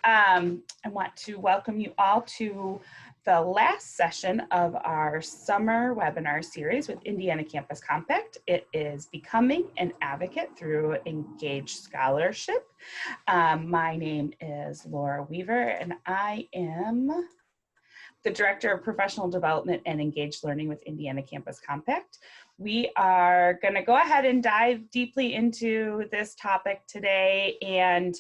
I want to welcome you all to the last session of our summer webinar series with Indiana Campus Compact. It is Becoming an Advocate Through Engaged Scholarship. My name is Laura Weaver, and I am the Director of Professional Development and Engaged Learning with Indiana Campus Compact. We are going to go ahead and dive deeply into this topic today, and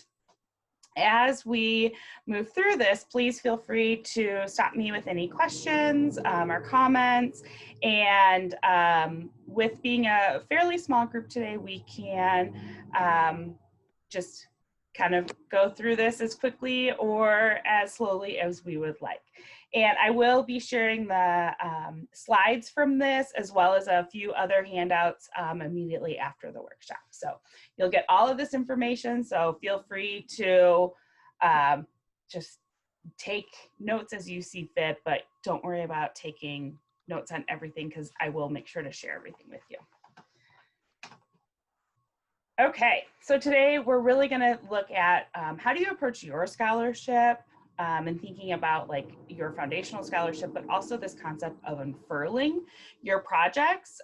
as we move through this, please feel free to stop me with any questions or comments. And with being a fairly small group today, we can just kind of go through this as quickly or as slowly as we would like. And I will be sharing the slides from this as well as a few other handouts immediately after the workshop. So you'll get all of this information, so feel free to just take notes as you see fit, but don't worry about taking notes on everything because I will make sure to share everything with you. Okay, so today we're really going to look at how do you approach your scholarship and thinking about like your foundational scholarship, but also this concept of unfurling your projects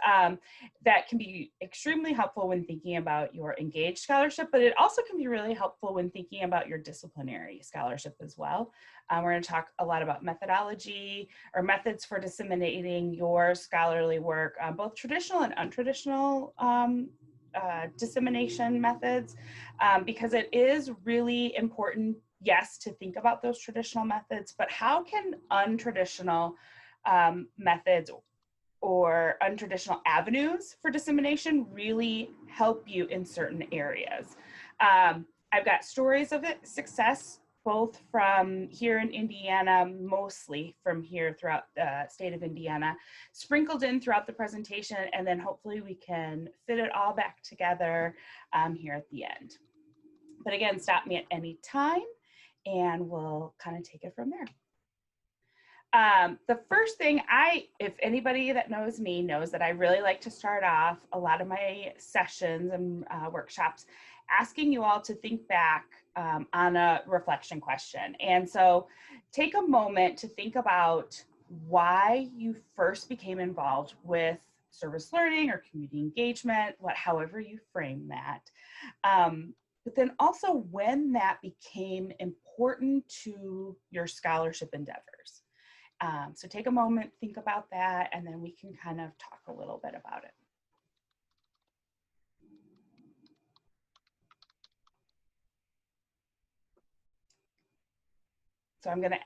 that can be extremely helpful when thinking about your engaged scholarship, but it also can be really helpful when thinking about your disciplinary scholarship as well. We're going to talk a lot about methodology or methods for disseminating your scholarly work, both traditional and untraditional dissemination methods, because it is really important, yes, to think about those traditional methods, but how can untraditional methods or untraditional avenues for dissemination really help you in certain areas? I've got stories of success, both from here in Indiana, mostly from here throughout the state of Indiana, sprinkled in throughout the presentation, and then hopefully we can fit it all back together here at the end. But again, stop me at any time and we'll kind of take it from there. The first thing if anybody that knows me knows that I really like to start off a lot of my sessions and workshops asking you all to think back on a reflection question. And so take a moment to think about why you first became involved with service learning or community engagement, however you frame that. But then also when that became important to your scholarship endeavors. So take a moment, think about that, and then we can kind of talk a little bit about it. So I'm gonna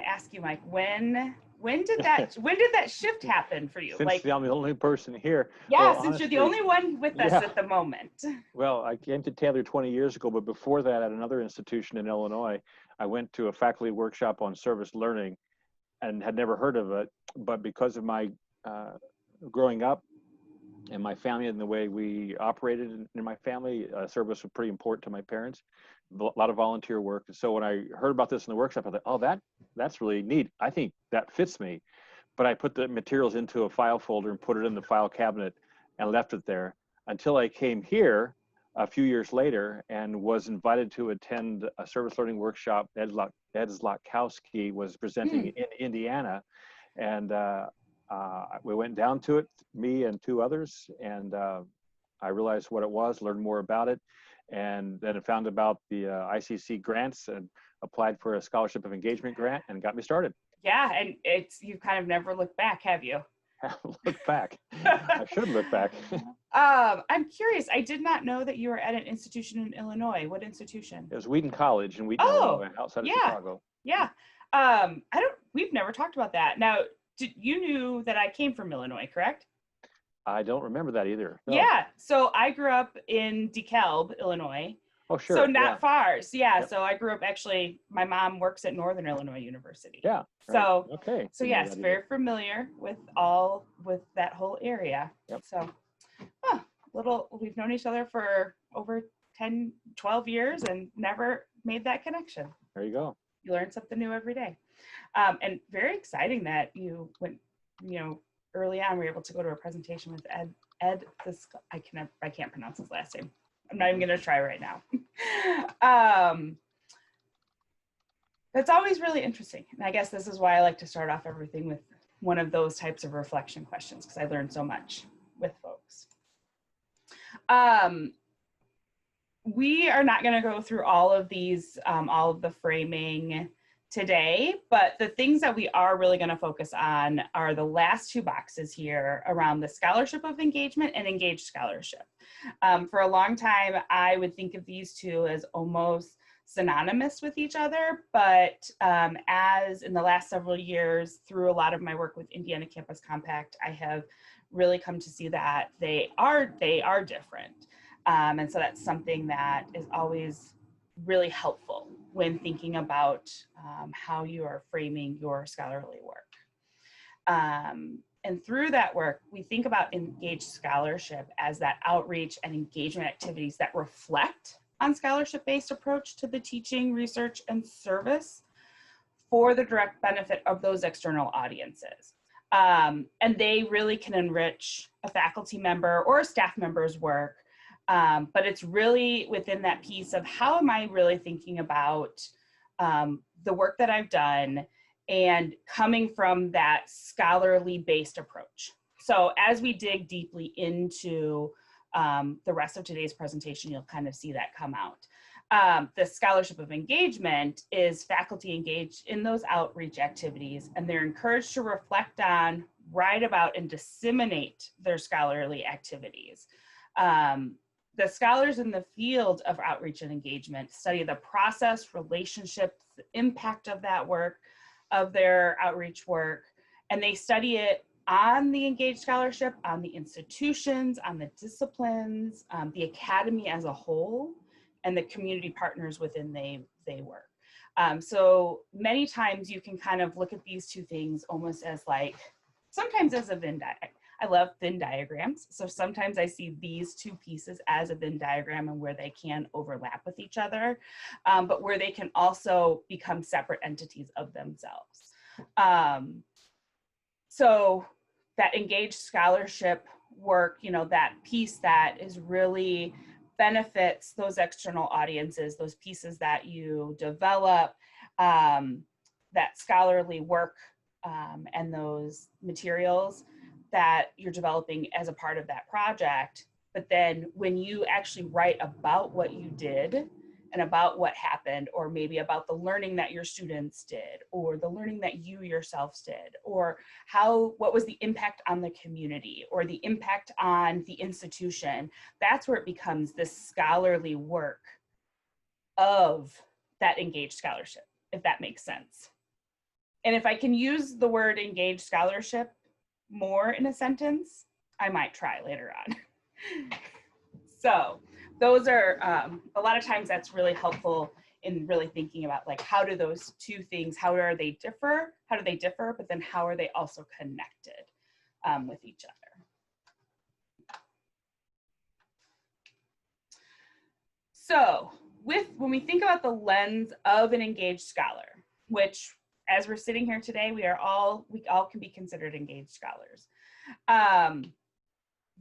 ask you, Mike, when did that shift happen for you? Since I'm the only person here. Yeah, well, since honestly, you're the only one with us at the moment. Well, I came to Taylor 20 years ago, but before that at another institution in Illinois, I went to a faculty workshop on service learning and had never heard of it. But because of my growing up and my family and the way we operated in my family, service was pretty important to my parents. A lot of volunteer work. And so when I heard about this in the workshop, I thought, oh, that's really neat. I think that fits me. But I put the materials into a file folder and put it in the file cabinet and left it there until I came here a few years later and was invited to attend a service learning workshop. Ed Zlotkowski was presenting in Indiana. And we went down to it, me and two others, and I realized what it was, learned more about it, and then I found about the ICC grants and applied for a scholarship of engagement grant and got me started. Yeah, and you've kind of never looked back, have you? Look back. I should look back. I'm curious. I did not know that you were at an institution in Illinois. What institution? It was Wheaton College in Wheaton, Illinois, outside of Chicago. Yeah. We've never talked about that. Now, you knew that I came from Illinois, correct? I don't remember that either. No. Yeah. So I grew up in DeKalb, Illinois. Oh, sure. So not far. So, yeah. Yep. So I grew up my mom works at Northern Illinois University. Yeah. Right. So, okay. So yes, very familiar with that whole area. Yep. So, we've known each other for over 10, 12 years and never made that connection. There you go. You learn something new every day. And very exciting that you went, early on, we were able to go to a presentation with Ed, I can't pronounce his last name. I'm not even going to try right now. That's always really interesting. And I guess this is why I like to start off everything with one of those types of reflection questions, because I learned so much with folks. We are not going to go through all of these, all of the framing today, but the things that we are really going to focus on are the last two boxes here around the scholarship of engagement and engaged scholarship. For a long time, I would think of these two as almost synonymous with each other, but as in the last several years, through a lot of my work with Indiana Campus Compact, I have really come to see that they are different. And so that's something that is always really helpful when thinking about how you are framing your scholarly work. And through that work, we think about engaged scholarship as that outreach and engagement activities that reflect on scholarship-based approach to the teaching, research, and service for the direct benefit of those external audiences. And they really can enrich a faculty member or a staff member's work. But it's really within that piece of how am I really thinking about the work that I've done and coming from that scholarly based approach. So as we dig deeply into the rest of today's presentation, you'll kind of see that come out. The scholarship of engagement is faculty engaged in those outreach activities, and they're encouraged to reflect on, write about, and disseminate their scholarly activities. The scholars in the field of outreach and engagement study the process, relationships, the impact of that work, of their outreach work, and they study it on the engaged scholarship, on the institutions, on the disciplines, the academy as a whole, and the community partners within they work. So many times you can kind of look at these two things almost as like, sometimes as a Venn diagram. I love Venn diagrams. So sometimes I see these two pieces as a Venn diagram and where they can overlap with each other, but where they can also become separate entities of themselves. So that engaged scholarship work, you know, that piece that is really benefits those external audiences, those pieces that you develop, that scholarly work and those materials that you're developing as a part of that project. But then when you actually write about what you did and about what happened, or maybe about the learning that your students did, or the learning that you yourselves did, or what was the impact on the community, or the impact on the institution, that's where it becomes this scholarly work of that engaged scholarship, if that makes sense. And if I can use the word engaged scholarship more in a sentence, I might try later on. So those are, a lot of times that's really helpful in really thinking about like, how do those two things, how do they differ, but then how are they also connected with each other? So when we think about the lens of an engaged scholar, which as we're sitting here today, we all can be considered engaged scholars.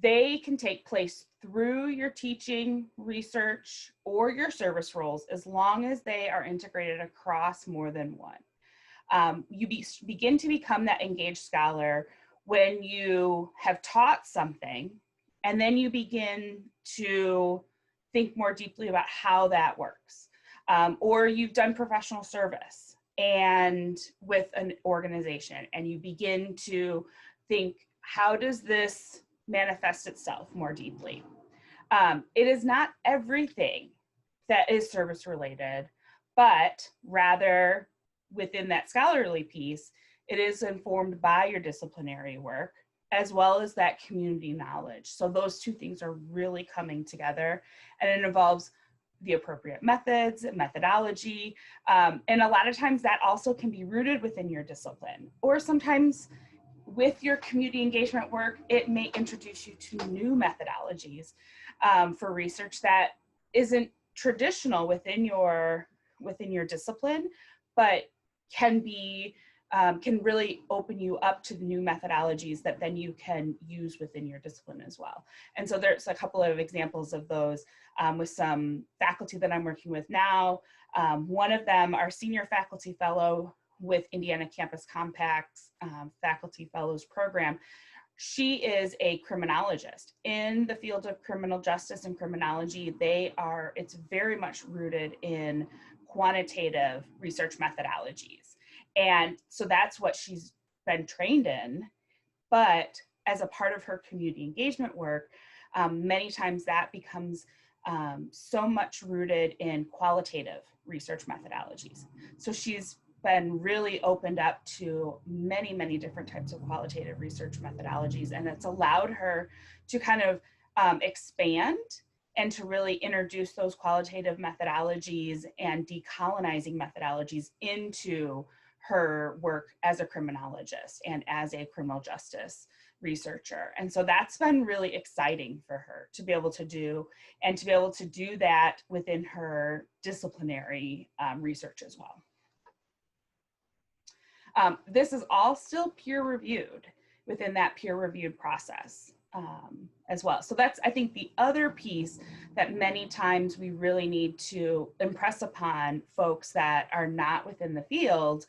They can take place through your teaching, research, or your service roles, as long as they are integrated across more than one. You begin to become that engaged scholar when you have taught something, and then you begin to think more deeply about how that works. Or you've done professional service and with an organization, and you begin to think, how does this manifest itself more deeply? It is not everything that is service related, but rather within that scholarly piece, it is informed by your disciplinary work as well as that community knowledge. So those two things are really coming together, and it involves the appropriate methods, methodology, and a lot of times that also can be rooted within your discipline, or sometimes with your community engagement work, it may introduce you to new methodologies for research that isn't traditional within your discipline, but can be can really open you up to the new methodologies that then you can use within your discipline as well. And so there's a couple of examples of those with some faculty that I'm working with now. One of them, our senior faculty fellow with Indiana Campus Compact's Faculty Fellows Program, she is a criminologist. In the field of criminal justice and criminology, it's very much rooted in quantitative research methodologies. And so that's what she's been trained in. But as a part of her community engagement work, many times that becomes so much rooted in qualitative research methodologies. So she's been really opened up to many, many different types of qualitative research methodologies. And it's allowed her to kind of expand and to really introduce those qualitative methodologies and decolonizing methodologies into her work as a criminologist and as a criminal justice researcher. And so that's been really exciting for her to be able to do, and to be able to do that within her disciplinary research as well. This is all still peer reviewed within that peer reviewed process as well. So that's, I think, the other piece that many times we really need to impress upon folks that are not within the field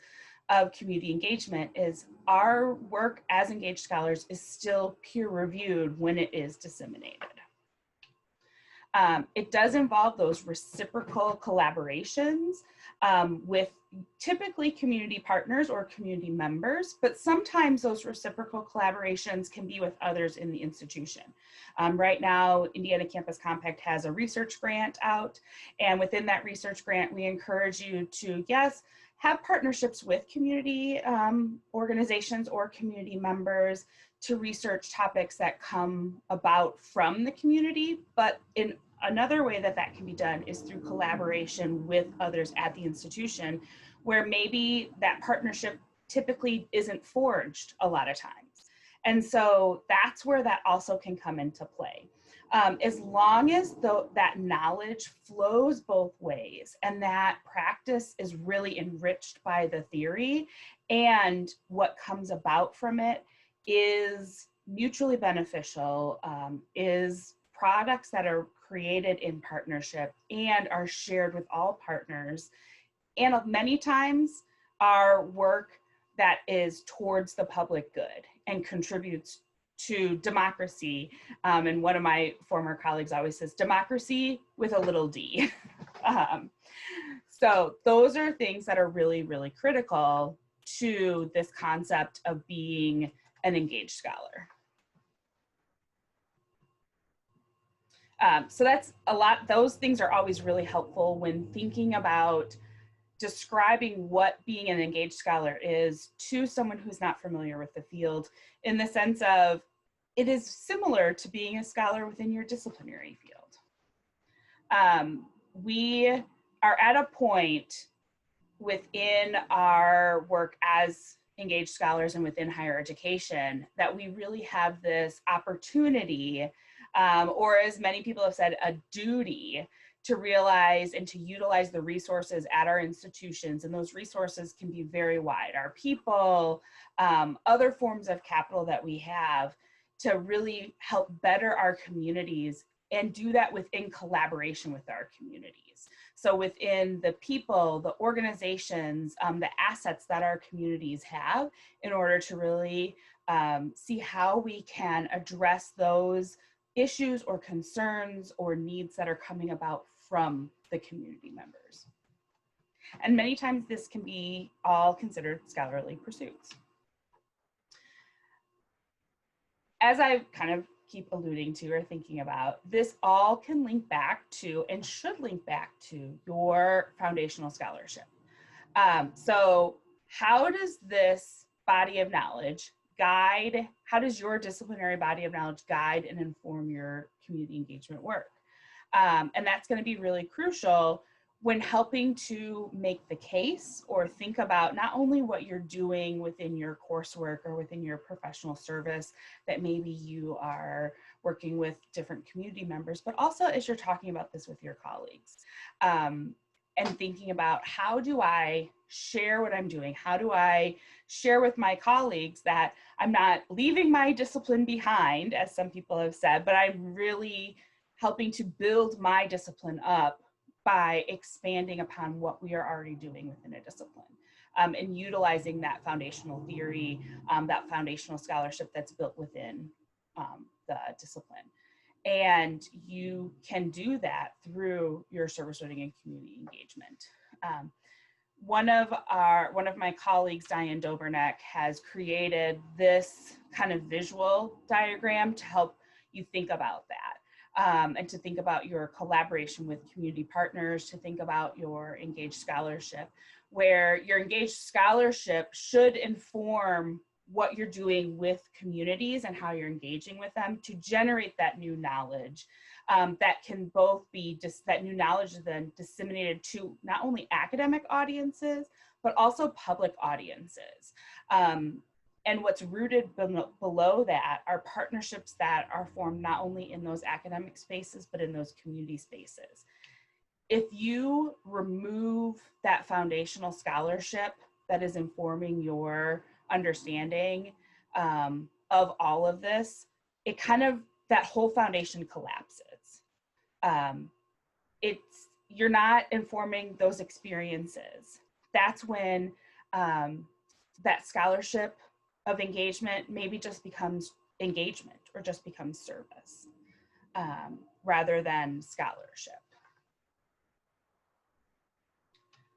of community engagement is our work as engaged scholars is still peer reviewed when it is disseminated. It does involve those reciprocal collaborations with typically community partners or community members, but sometimes those reciprocal collaborations can be with others in the institution. Right now, Indiana Campus Compact has a research grant out, and within that research grant, we encourage you to, yes, have partnerships with community organizations or community members to research topics that come about from the community, but in another way that that can be done is through collaboration with others at the institution, where maybe that partnership typically isn't forged a lot of times. And so that's where that also can come into play. As long as that knowledge flows both ways and that practice is really enriched by the theory, and what comes about from it is mutually beneficial, is products that are created in partnership and are shared with all partners, and many times are work that is towards the public good and contributes to democracy. And one of my former colleagues always says, democracy with a little d. So those are things that are really, really critical to this concept of being an engaged scholar. So that's a lot, those things are always really helpful when thinking about describing what being an engaged scholar is to someone who's not familiar with the field, in the sense of it is similar to being a scholar within your disciplinary field. We are at a point within our work as engaged scholars and within higher education that we really have this opportunity, or as many people have said, a duty to realize and to utilize the resources at our institutions. And those resources can be very wide. Our people, other forms of capital that we have to really help better our communities, and do that within collaboration with our communities. So within the people, the organizations, the assets that our communities have, in order to really see how we can address those issues or concerns or needs that are coming about from the community members. And many times this can be all considered scholarly pursuits. As I kind of keep alluding to or thinking about, this all can link back to, and should link back to, your foundational scholarship. So how does this body of knowledge guide, how does your disciplinary body of knowledge guide and inform your community engagement work? And that's going to be really crucial when helping to make the case or think about not only what you're doing within your coursework or within your professional service, that maybe you are working with different community members, but also as you're talking about this with your colleagues. and thinking about, how do I share what I'm doing? How do I share with my colleagues that I'm not leaving my discipline behind, as some people have said, but I'm really helping to build my discipline up by expanding upon what we are already doing within a discipline, and utilizing that foundational theory, that foundational scholarship that's built within the discipline. And you can do that through your service learning and community engagement. One of my colleagues, Diane Doberneck, has created this kind of visual diagram to help you think about that, and to think about your collaboration with community partners, to think about your engaged scholarship, where your engaged scholarship should inform what you're doing with communities and how you're engaging with them to generate that new knowledge, that can both be just that new knowledge is then disseminated to not only academic audiences, but also public audiences. And what's rooted below that are partnerships that are formed not only in those academic spaces, but in those community spaces. If you remove that foundational scholarship that is informing your understanding of all of this, it kind of, that whole foundation collapses. You're not informing those experiences. That's when that scholarship of engagement maybe just becomes engagement or just becomes service, rather than scholarship.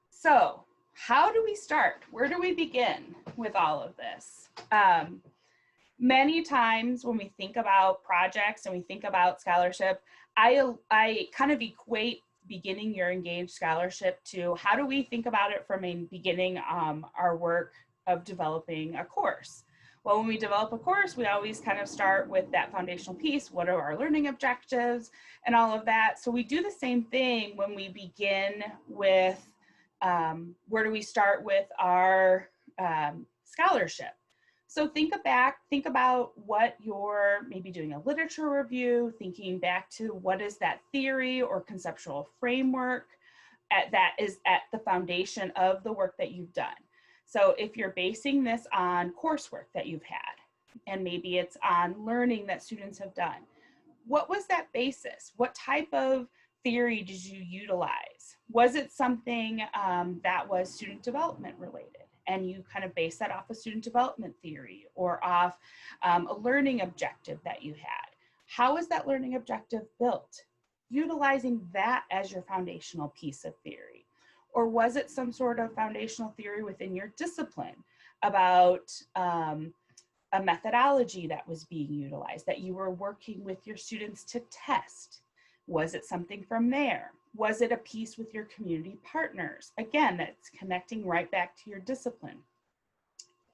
So how do we start? Where do we begin with all of this? Many times when we think about projects and we think about scholarship, I kind of equate beginning your engaged scholarship to, how do we think about it from a beginning our work of developing a course? Well, when we develop a course, we always kind of start with that foundational piece. What are our learning objectives and all of that? So we do the same thing when we begin with, where do we start with our scholarship? So think about what you're maybe doing a literature review, thinking back to what is that theory or conceptual framework that is at the foundation of the work that you've done. So if you're basing this on coursework that you've had, and maybe it's on learning that students have done, what was that basis? What type of theory did you utilize? Was it something that was student development related, and you kind of base that off a student development theory or off a learning objective that you had? How is that learning objective built? Utilizing that as your foundational piece of theory. Or was it some sort of foundational theory within your discipline about a methodology that was being utilized, that you were working with your students to test? Was it something from there? Was it a piece with your community partners? Again, that's connecting right back to your discipline.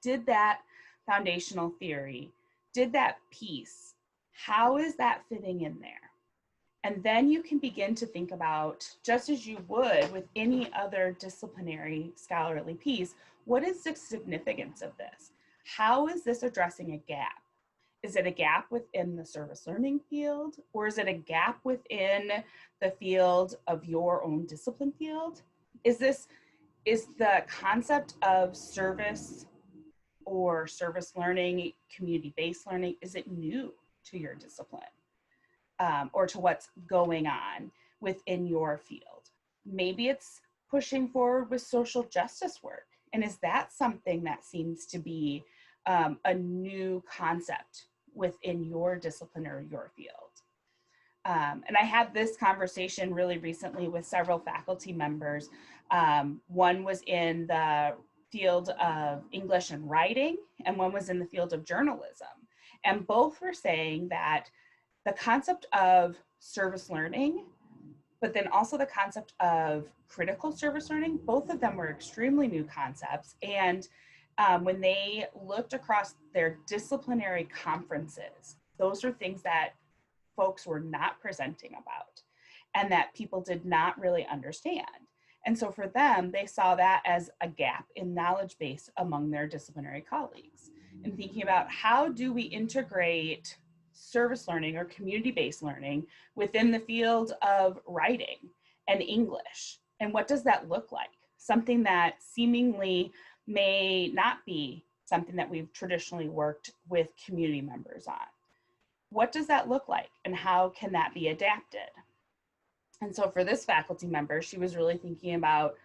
Did that foundational theory, did that piece, how is that fitting in there? And then you can begin to think about, just as you would with any other disciplinary scholarly piece, what is the significance of this? How is this addressing a gap? Is it a gap within the service learning field, or is it a gap within the field of your own discipline field? Is the concept of service or service learning, community-based learning, is it new to your discipline? Or to what's going on within your field? Maybe it's pushing forward with social justice work. And is that something that seems to be a new concept within your discipline or your field? And I had this conversation really recently with several faculty members. One was in the field of English and writing, and one was in the field of journalism. And both were saying that the concept of service learning, but then also the concept of critical service learning, both of them were extremely new concepts. And when they looked across their disciplinary conferences, those are things that folks were not presenting about and that people did not really understand. And so for them, they saw that as a gap in knowledge base among their disciplinary colleagues. And thinking about, how do we integrate service learning or community-based learning within the field of writing and English And what does that look like? Something that seemingly may not be something that we've traditionally worked with community members on. What does that look like, and how can that be adapted? And so for this faculty member, she was really thinking about,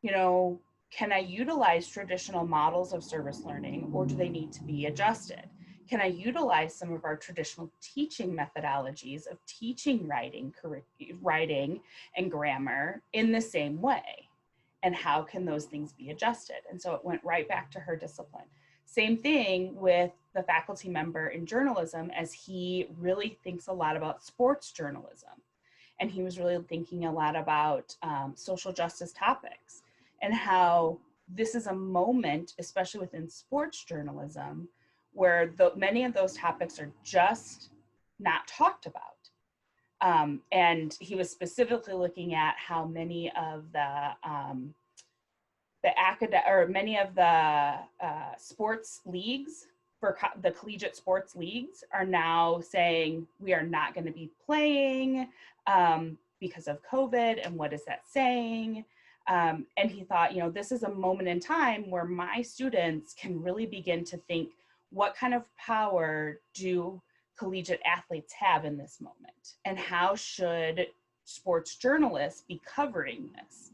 can I utilize traditional models of service learning, or do they need to be adjusted? Can I utilize some of our traditional teaching methodologies of teaching writing and grammar in the same way? And how can those things be adjusted? And so it went right back to her discipline. Same thing with the faculty member in journalism, as he really thinks a lot about sports journalism. And he was really thinking a lot about social justice topics, and how this is a moment, especially within sports journalism, where many of those topics are just not talked about. And he was specifically looking at how many of many of the sports leagues, for the collegiate sports leagues, are now saying we are not going to be playing because of COVID. And what is that saying? And he thought, this is a moment in time where my students can really begin to think, what kind of power do collegiate athletes have in this moment? And how should sports journalists be covering this?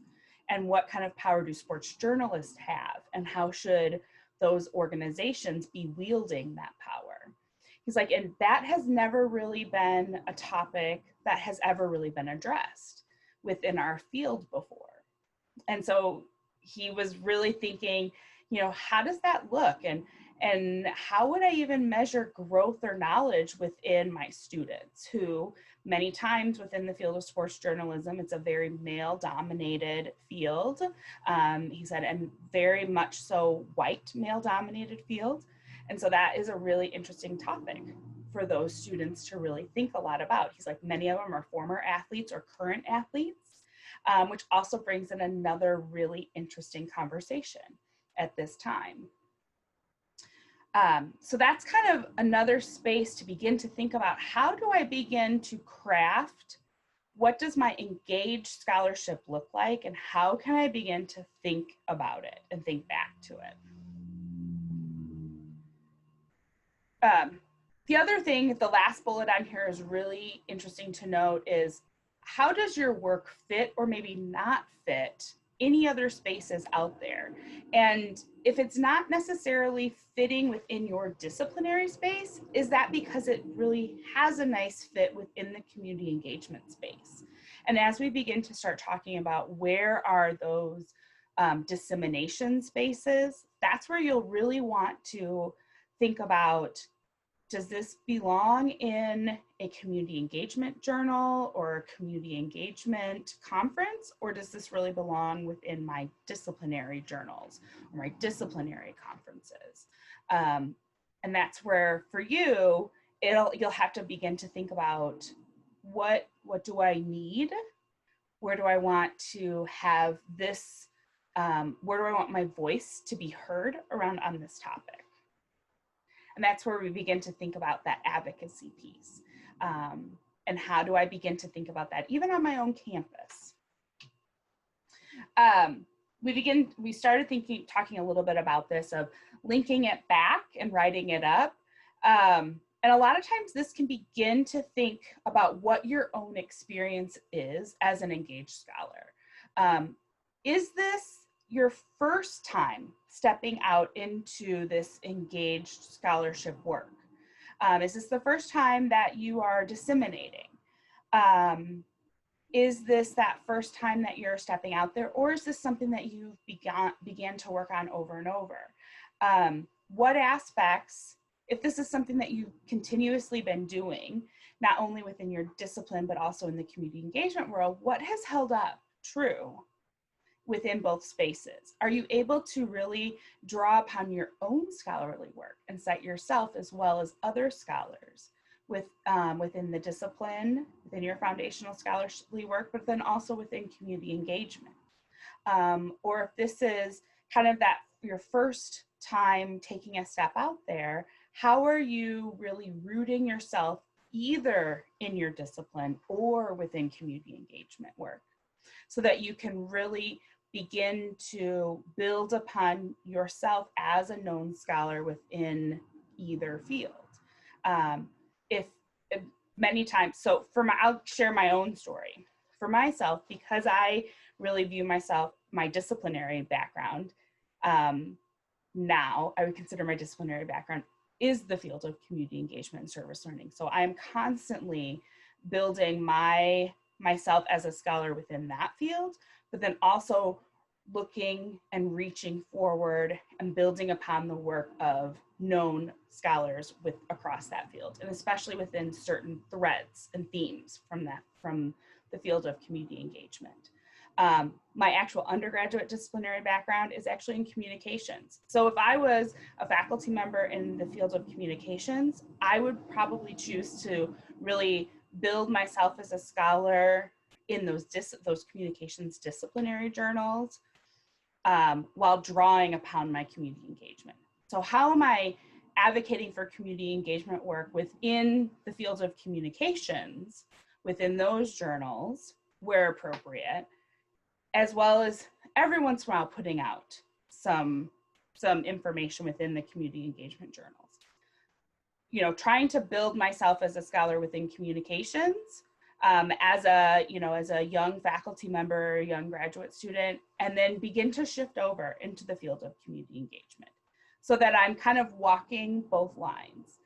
And what kind of power do sports journalists have? And how should those organizations be wielding that power? He's like, and that has never really been a topic that has ever really been addressed within our field before. And so he was really thinking, how does that look? And how would I even measure growth or knowledge within my students, who many times within the field of sports journalism, it's a very male-dominated field. He said, and very much so white male-dominated field. And so that is a really interesting topic for those students to really think a lot about. He's like, many of them are former athletes or current athletes, which also brings in another really interesting conversation at this time. So that's kind of another space to begin to think about, how do I begin to craft, what does my engaged scholarship look like, and how can I begin to think about it and think back to it? The other thing, the last bullet on here is really interesting to note, is how does your work fit or maybe not fit any other spaces out there? And if it's not necessarily fitting within your disciplinary space, is that because it really has a nice fit within the community engagement space? And as we begin to start talking about where are those dissemination spaces, that's where you'll really want to think about, does this belong in a community engagement journal or a community engagement conference, or does this really belong within my disciplinary journals or my disciplinary conferences? And that's where, for you, you'll have to begin to think about, what do I need? Where do I want to have this? Where do I want my voice to be heard on this topic? And that's where we begin to think about that advocacy piece. And how do I begin to think about that even on my own campus? We started talking a little bit about this, of linking it back and writing it up. And a lot of times this can begin to think about what your own experience is as an engaged scholar. Is this your first time stepping out into this engaged scholarship work? Is this the first time that you are disseminating? Is this that first time that you're stepping out there, or is this something that you've began to work on over and over? What aspects, if this is something that you've continuously been doing, not only within your discipline, but also in the community engagement world, what has held up true within both spaces? Are you able to really draw upon your own scholarly work and cite yourself as well as other scholars within the discipline, within your foundational scholarly work, but then also within community engagement? Or if this is kind of your first time taking a step out there, how are you really rooting yourself either in your discipline or within community engagement work? so that you can really begin to build upon yourself as a known scholar within either field. Um, if many times, so I'll share my own story. For myself, because I really view myself, my disciplinary background, now I would consider my disciplinary background is the field of community engagement and service learning. So I'm constantly building myself as a scholar within that field, but then also looking and reaching forward and building upon the work of known scholars across that field, and especially within certain threads and themes from the field of community engagement. My actual undergraduate disciplinary background is actually in communications. So if I was a faculty member in the field of communications, I would probably choose to really build myself as a scholar in those communications disciplinary journals, while drawing upon my community engagement. So how am I advocating for community engagement work within the fields of communications, within those journals where appropriate, as well as every once in a while putting out some information within the community engagement journals. You know, trying to build myself as a scholar within communications, as a young faculty member, young graduate student, and then begin to shift over into the field of community engagement, so that I'm kind of walking both lines,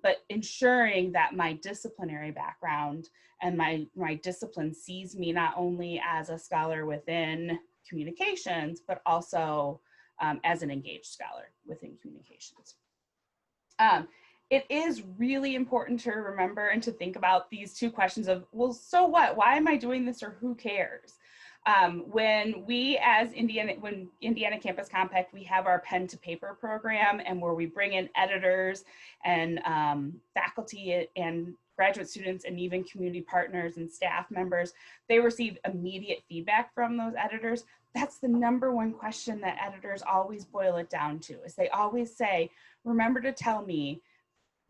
but ensuring that my disciplinary background and my discipline sees me not only as a scholar within communications, but also as an engaged scholar within communications. It is really important to remember and to think about these two questions of, well, so what? Why am I doing this, or who cares? When Indiana Campus Compact, we have our pen to paper program, and where we bring in editors and faculty and graduate students and even community partners and staff members, they receive immediate feedback from those editors. That's the number one question that editors always boil it down to, is they always say, remember to tell me,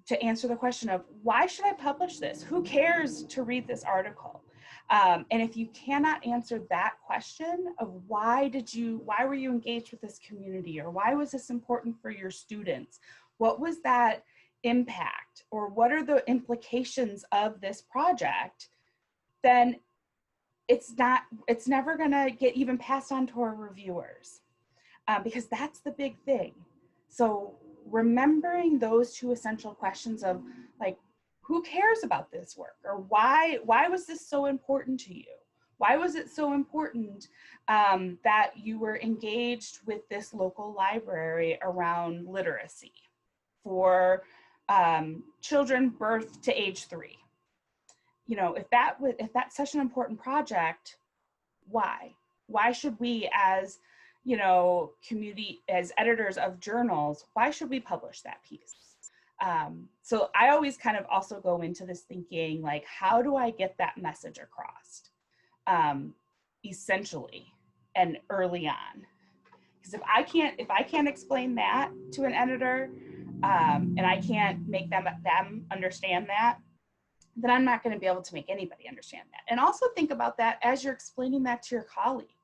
to answer the question of, why should I publish this? Who cares to read this article? And if you cannot answer that question of why were you engaged with this community, or why was this important for your students? What was that impact, or what are the implications of this project? Then it's never gonna get even passed on to our reviewers, because that's the big thing. So remembering those two essential questions of, like, who cares about this work, or why was this so important to you? Why was it so important that you were engaged with this local library around literacy for children birth to age 3? You know, if that's such an important project, why should we, as as editors of journals, why should we publish that piece? So I always kind of also go into this thinking, like, how do I get that message across, essentially and early on? Because if I can't explain that to an editor, and I can't make them understand that, then I'm not going to be able to make anybody understand that. And also think about that as you're explaining that to your colleagues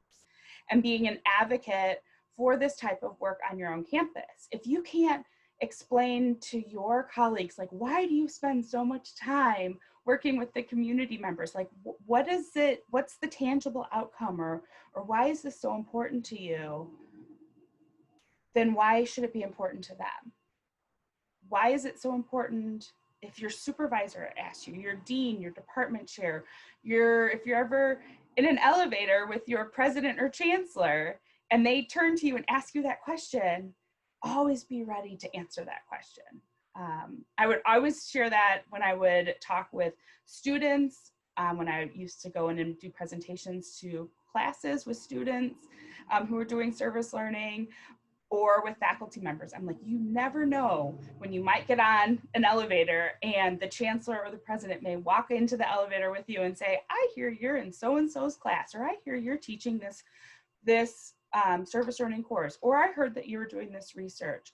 and being an advocate for this type of work on your own campus. If you can't explain to your colleagues, like, why do you spend so much time working with the community members? Like, what is it? What's the tangible outcome, or why is this so important to you? Then why should it be important to them? Why is it so important if your supervisor asks you, your dean, your department chair, if you're ever in an elevator with your president or chancellor and they turn to you and ask you that question? Always be ready to answer that question. I would always share that when I would talk with students, when I used to go in and do presentations to classes with students who were doing service learning, or with faculty members. I'm like, you never know when you might get on an elevator and the chancellor or the president may walk into the elevator with you and say, I hear you're in so-and-so's class, or I hear you're teaching this service learning course, or I heard that you were doing this research.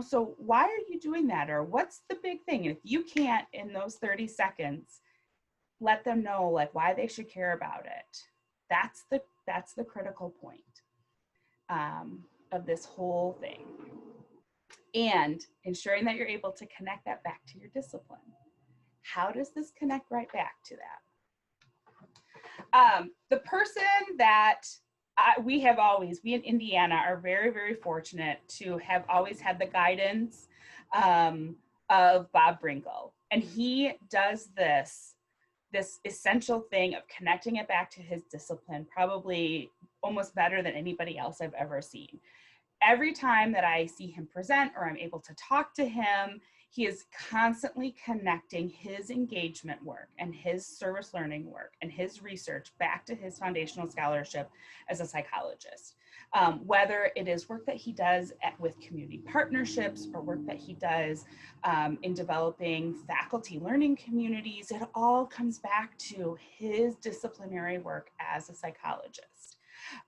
So why are you doing that? Or what's the big thing? And if you can't, in those 30 seconds, let them know, like, why they should care about it, That's the critical point of this whole thing. And ensuring that you're able to connect that back to your discipline. How does this connect right back to that? The person that we in Indiana are very, very fortunate to have always had the guidance of Bob Bringle. And he does this essential thing of connecting it back to his discipline, probably almost better than anybody else I've ever seen. Every time that I see him present or I'm able to talk to him, he is constantly connecting his engagement work and his service learning work and his research back to his foundational scholarship as a psychologist. Whether it is work that he does with community partnerships or work that he does in developing faculty learning communities, it all comes back to his disciplinary work as a psychologist.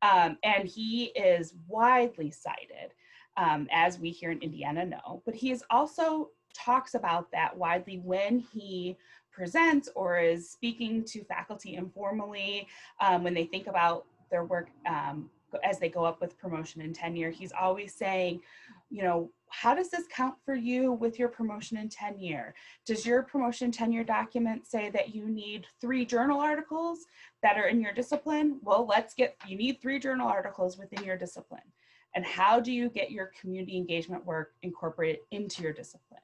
And he is widely cited, as we here in Indiana know, but he is also talks about that widely when he presents or is speaking to faculty informally, when they think about their work as they go up with promotion and tenure. He's always saying, you know, how does this count for you with your promotion and tenure? Does your promotion tenure document say that you need 3 journal articles that are in your discipline? Well, you need 3 journal articles within your discipline. And how do you get your community engagement work incorporated into your discipline?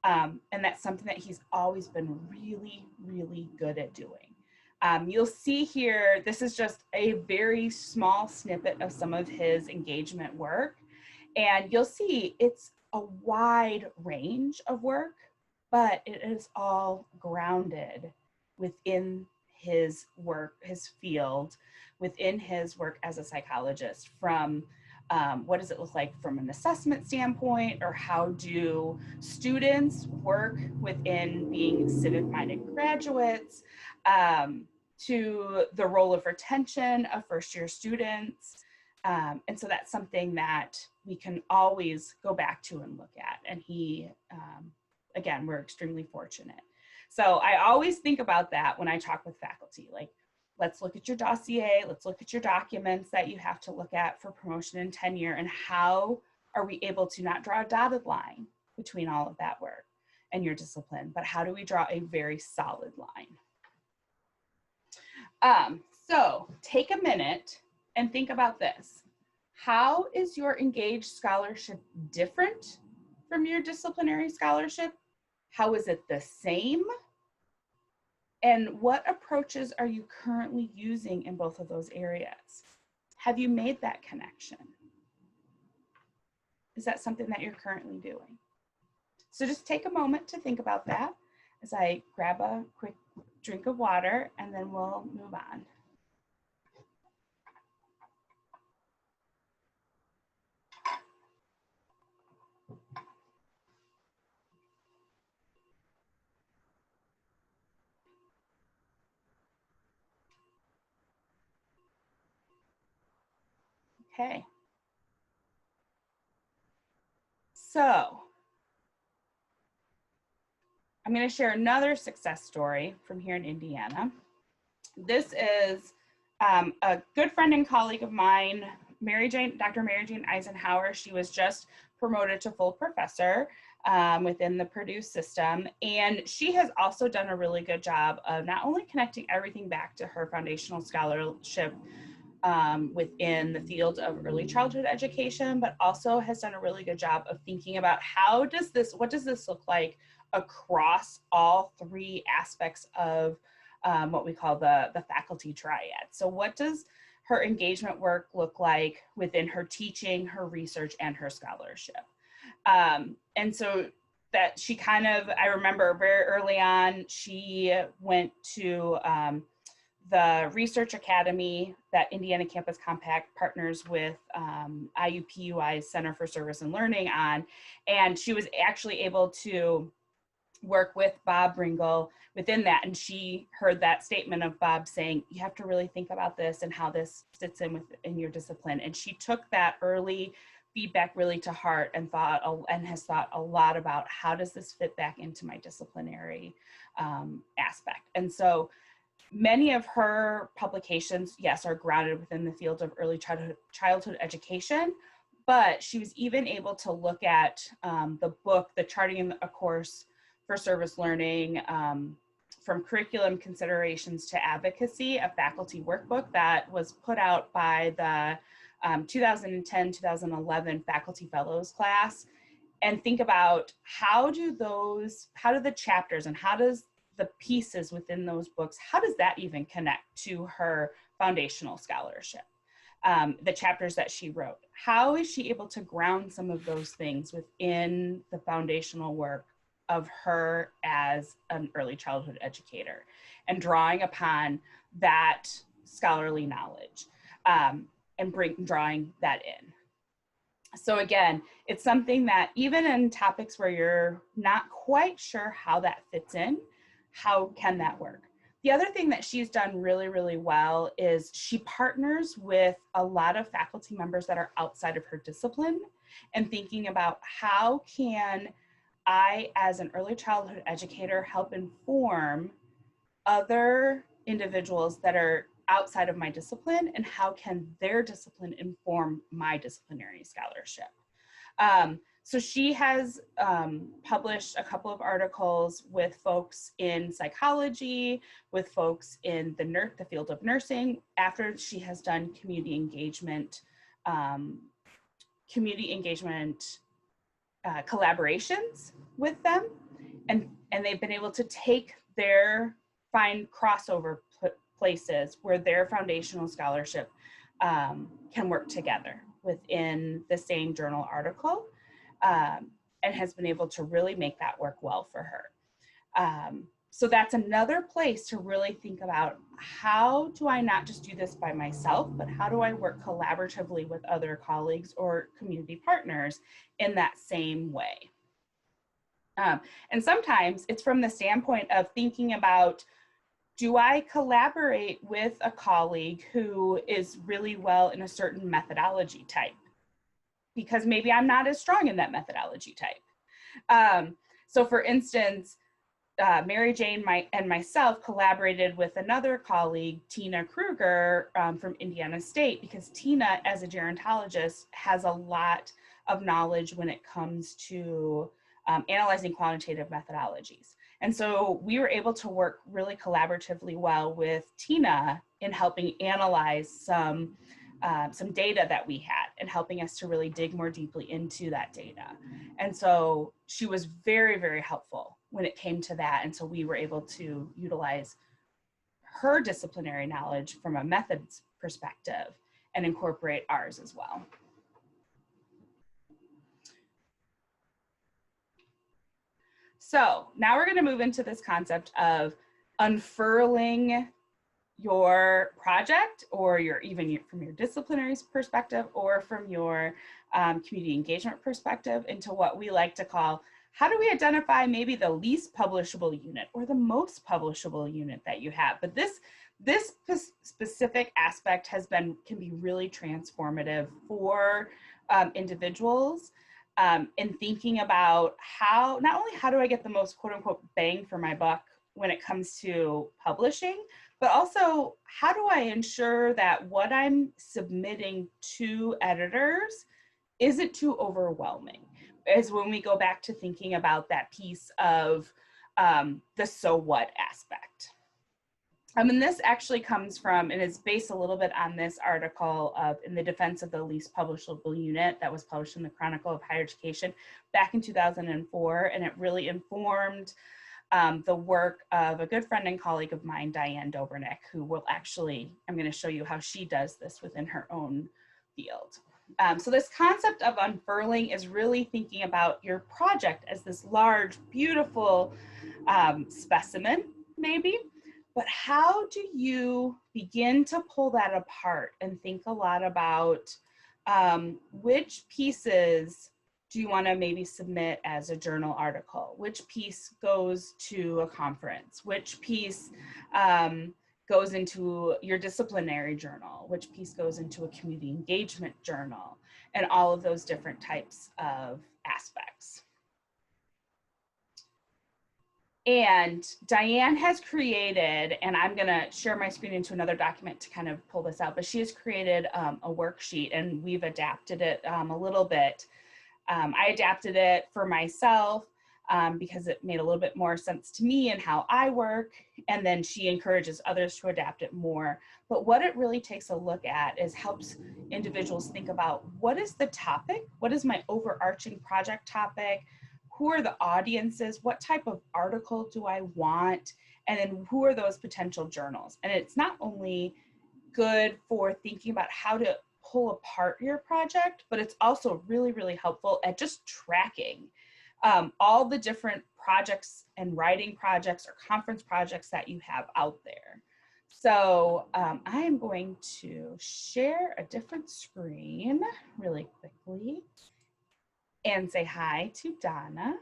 And that's something that he's always been really, really good at doing. You'll see here, this is just a very small snippet of some of his engagement work. And you'll see it's a wide range of work, but it is all grounded within his work, his field, within his work as a psychologist. From what does it look like from an assessment standpoint, or how do students work within being civic-minded graduates, to the role of retention of first-year students. And so that's something that we can always go back to and look at. And he, again, we're extremely fortunate. So I always think about that when I talk with faculty, like, let's look at your dossier, let's look at your documents that you have to look at for promotion and tenure, and how are we able to not draw a dotted line between all of that work and your discipline, but how do we draw a very solid line? So take a minute and think about this. How is your engaged scholarship different from your disciplinary scholarship? How is it the same? And what approaches are you currently using in both of those areas? Have you made that connection? Is that something that you're currently doing? So just take a moment to think about that as I grab a quick drink of water, and then we'll move on. Okay. So I'm going to share another success story from here in Indiana. This is a good friend and colleague of mine, Dr. Mary Jane Eisenhower. She was just promoted to full professor within the Purdue system. And she has also done a really good job of not only connecting everything back to her foundational scholarship within the field of early childhood education, but also has done a really good job of thinking about what does this look like across all 3 aspects of what we call the faculty triad. So what does her engagement work look like within her teaching, her research, and her scholarship? And so that she I remember very early on, she went to the Research Academy that Indiana Campus Compact partners with IUPUI's Center for Service and Learning on, and she was actually able to work with Bob Bringle within that. And she heard that statement of Bob saying, you have to really think about this and how this fits in your discipline. And she took that early feedback really to heart and has thought a lot about how does this fit back into my disciplinary aspect. And so Many of her publications, yes, are grounded within the field of early childhood education, but she was even able to look at the book, The Charting a Course for Service Learning, From Curriculum Considerations to Advocacy, a faculty workbook that was put out by the 2010-2011 Faculty Fellows class, and think about how do the chapters and how does the pieces within those books, how does that even connect to her foundational scholarship? The chapters that she wrote, how is she able to ground some of those things within the foundational work of her as an early childhood educator, and drawing upon that scholarly knowledge and drawing that in? So again, it's something that even in topics where you're not quite sure how that fits in, how can that work? The other thing that she's done really, really well is she partners with a lot of faculty members that are outside of her discipline, and thinking about how can I, as an early childhood educator, help inform other individuals that are outside of my discipline, and how can their discipline inform my disciplinary scholarship? So she has published a couple of articles with folks in psychology, with folks in the field of nursing, after she has done community engagement collaborations with them, and they've been able to find crossover places where their foundational scholarship can work together within the same journal article, and has been able to really make that work well for her. So that's another place to really think about, how do I not just do this by myself, but how do I work collaboratively with other colleagues or community partners in that same way? And sometimes it's from the standpoint of thinking about, do I collaborate with a colleague who is really well in a certain methodology type? Because maybe I'm not as strong in that methodology type. So for instance, Mary Jane and myself collaborated with another colleague, Tina Kruger from Indiana State, because Tina, as a gerontologist, has a lot of knowledge when it comes to analyzing quantitative methodologies. And so we were able to work really collaboratively well with Tina in helping analyze some data that we had, and helping us to really dig more deeply into that data. And so she was very, very helpful when it came to that. And so we were able to utilize her disciplinary knowledge from a methods perspective and incorporate ours as well. So now we're going to move into this concept of unfurling your project, or from your disciplinary perspective, or from your community engagement perspective, into what we like to call, how do we identify maybe the least publishable unit or the most publishable unit that you have? But this specific aspect can be really transformative for individuals in thinking about not only how do I get the most quote unquote bang for my buck when it comes to publishing, but also how do I ensure that what I'm submitting to editors isn't too overwhelming? Is when we go back to thinking about that piece of the so what aspect. And this actually comes from, and is based a little bit on this article in the defense of the least publishable unit that was published in the Chronicle of Higher Education back in 2004. And it really informed the work of a good friend and colleague of mine, Diane Dobrnick, who I'm going to show you how she does this within her own field. So this concept of unfurling is really thinking about your project as this large, beautiful specimen, maybe, but how do you begin to pull that apart and think a lot about which pieces do you want to maybe submit as a journal article? Which piece goes to a conference? Which piece goes into your disciplinary journal? Which piece goes into a community engagement journal? And all of those different types of aspects. And Diane has created, and I'm going to share my screen into another document to kind of pull this out, but she has created a worksheet, and we've adapted it a little bit. I adapted it for myself because it made a little bit more sense to me and how I work. And then she encourages others to adapt it more. But what it really takes a look at is helps individuals think about, what is the topic? What is my overarching project topic? Who are the audiences? What type of article do I want? And then who are those potential journals? And it's not only good for thinking about how to pull apart your project, but it's also really, really helpful at just tracking all the different projects and writing projects or conference projects that you have out there. So I am going to share a different screen really quickly and say hi to Donna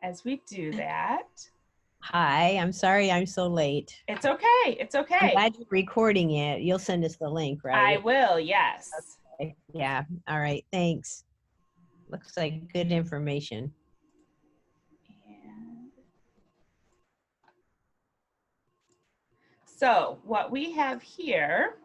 as we do that. Hi, I'm sorry I'm so late. It's okay. It's I'm okay. glad you're recording it. You'll send us the link, I right? will, yes. Okay. Yeah. All right. Thanks. Looks like good information. And so what we have here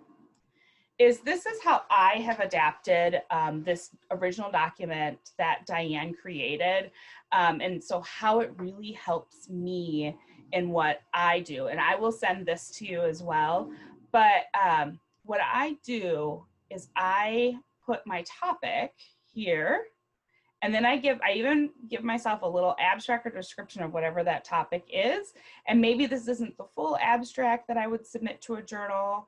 is this is how I have adapted this original document that Diane created. And so how it really helps me in what I do. And I will send this to you as well. But what I do is I put my topic here, and then I even give myself a little abstract or description of whatever that topic is. And maybe this isn't the full abstract that I would submit to a journal,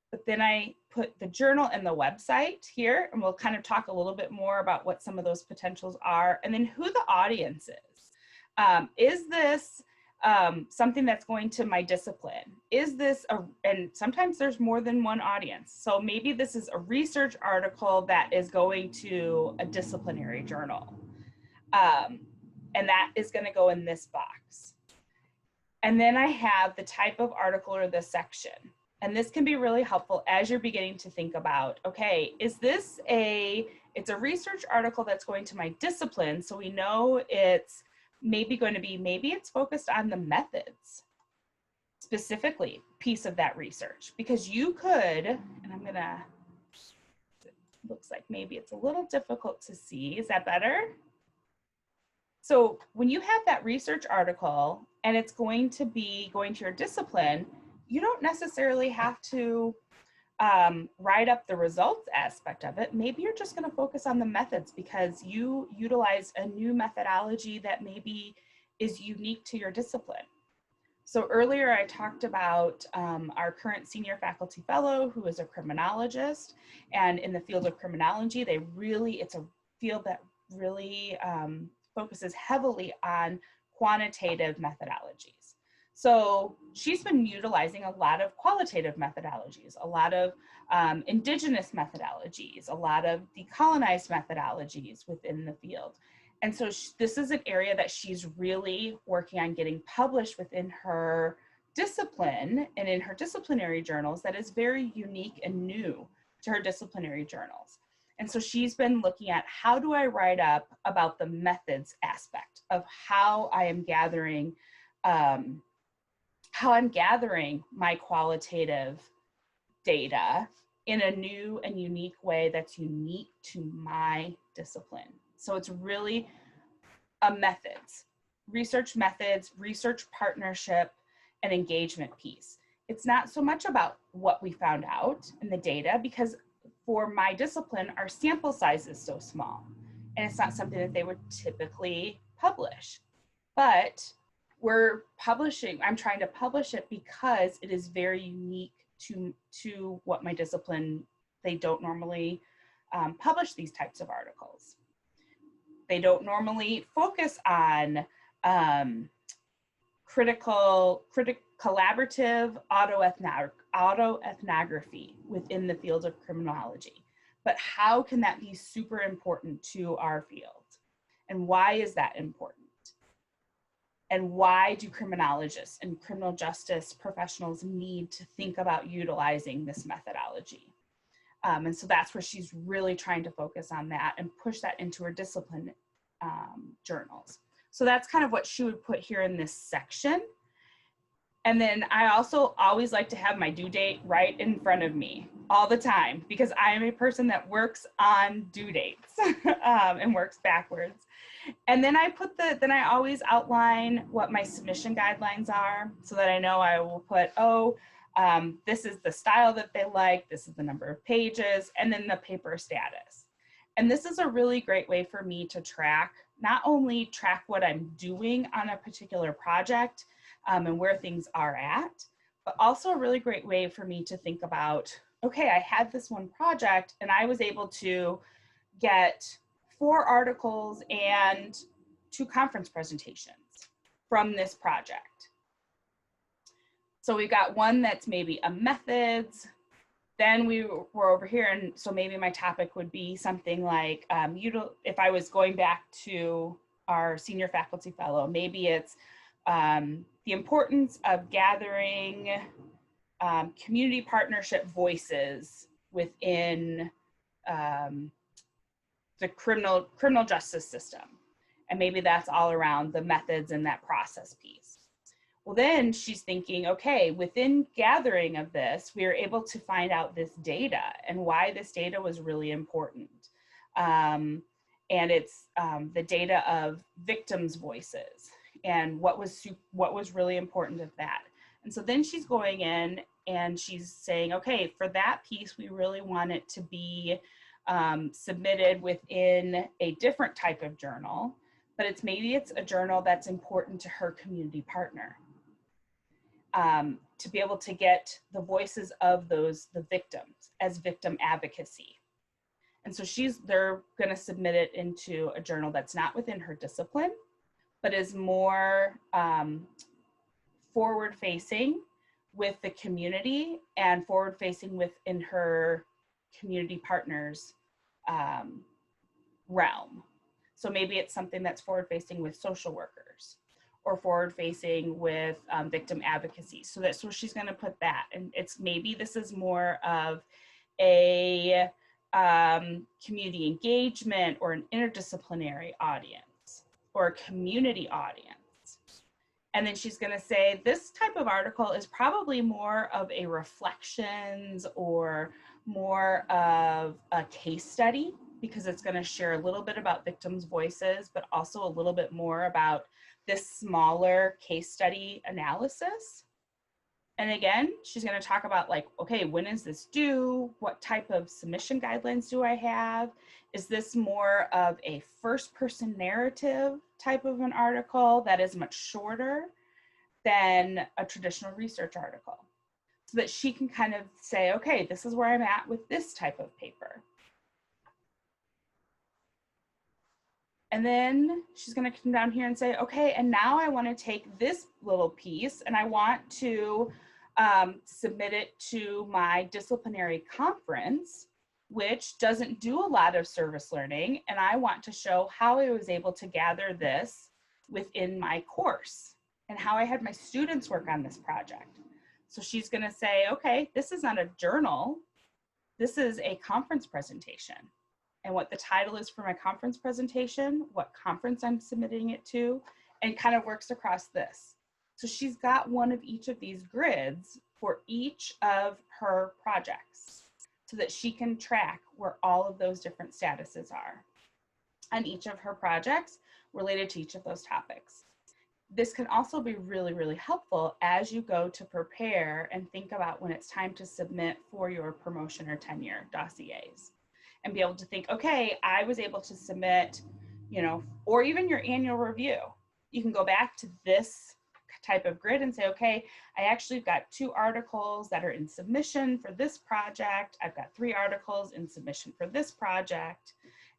but then I put the journal and the website here, and we'll kind of talk a little bit more about what some of those potentials are, and then who the audience is. Is this something that's going to my discipline? Is this and sometimes there's more than one audience. So maybe this is a research article that is going to a disciplinary journal. And that is going to go in this box. And then I have the type of article or the section. And this can be really helpful as you're beginning to think about, okay, is this it's a research article that's going to my discipline. So we know it's maybe it's focused on the methods, specifically piece of that research, because you could, and looks like maybe it's a little difficult to see. Is that better? So when you have that research article and it's going to be going to your discipline, you don't necessarily have to write up the results aspect of it. Maybe you're just going to focus on the methods because you utilize a new methodology that maybe is unique to your discipline. So earlier I talked about our current senior faculty fellow who is a criminologist, and in the field of criminology, it's a field that really focuses heavily on quantitative methodologies. So she's been utilizing a lot of qualitative methodologies, a lot of indigenous methodologies, a lot of decolonized methodologies within the field. And so this is an area that she's really working on getting published within her discipline and in her disciplinary journals that is very unique and new to her disciplinary journals. And so she's been looking at, how do I write up about the methods aspect of how I am gathering my qualitative data in a new and unique way that's unique to my discipline. So it's really a research methods, research partnership, and engagement piece. It's not so much about what we found out in the data, because for my discipline, our sample size is so small, and it's not something that they would typically publish. But I'm trying to publish it because it is very unique to what my discipline, they don't normally publish these types of articles. They don't normally focus on collaborative autoethnography within the field of criminology. But how can that be super important to our field? And why is that important? And why do criminologists and criminal justice professionals need to think about utilizing this methodology? And so that's where she's really trying to focus on that and push that into her discipline journals. So that's kind of what she would put here in this section. And then I also always like to have my due date right in front of me all the time, because I am a person that works on due dates and works backwards. And then I always outline what my submission guidelines are, so that I know I will put, this is the style that they like, this is the number of pages, and then the paper status. And this is a really great way for me to track, not only track what I'm doing on a particular project and where things are at, but also a really great way for me to think about, okay, I had this one project and I was able to get 4 articles and 2 conference presentations from this project. So we got one that's maybe a methods. Then we were over here, and so maybe my topic would be something like, if I was going back to our senior faculty fellow, maybe it's the importance of gathering community partnership voices within the criminal justice system. And maybe that's all around the methods and that process piece. Well, then she's thinking, okay, within gathering of this, we were able to find out this data and why this data was really important. And it's the data of victims' voices and what was really important of that. And so then she's going in and she's saying, okay, for that piece, we really want it to be submitted within a different type of journal, but maybe it's a journal that's important to her community partner. To be able to get the voices of the victims as victim advocacy. And so they're going to submit it into a journal that's not within her discipline, but is more forward-facing with the community and forward-facing within her community partners' realm. So maybe it's something that's forward-facing with social workers or forward-facing with victim advocacy. So she's going to put that, and maybe this is more of a community engagement or an interdisciplinary audience or a community audience. And then she's going to say this type of article is probably more of a reflections or more of a case study, because it's going to share a little bit about victims' voices, but also a little bit more about this smaller case study analysis. And again, she's going to talk about like, okay, when is this due? What type of submission guidelines do I have? Is this more of a first person narrative type of an article that is much shorter than a traditional research article? So that she can kind of say, okay, this is where I'm at with this type of paper. And then she's going to come down here and say, okay, and now I want to take this little piece and I want to submit it to my disciplinary conference, which doesn't do a lot of service learning. And I want to show how I was able to gather this within my course and how I had my students work on this project. So she's going to say, okay, this is not a journal. This is a conference presentation. And what the title is for my conference presentation, what conference I'm submitting it to, and kind of works across this. So she's got one of each of these grids for each of her projects so that she can track where all of those different statuses are on each of her projects related to each of those topics. This can also be really, really helpful as you go to prepare and think about when it's time to submit for your promotion or tenure dossiers. And be able to think, okay, I was able to submit, or even your annual review. You can go back to this type of grid and say, okay, I actually got 2 articles that are in submission for this project. I've got 3 articles in submission for this project,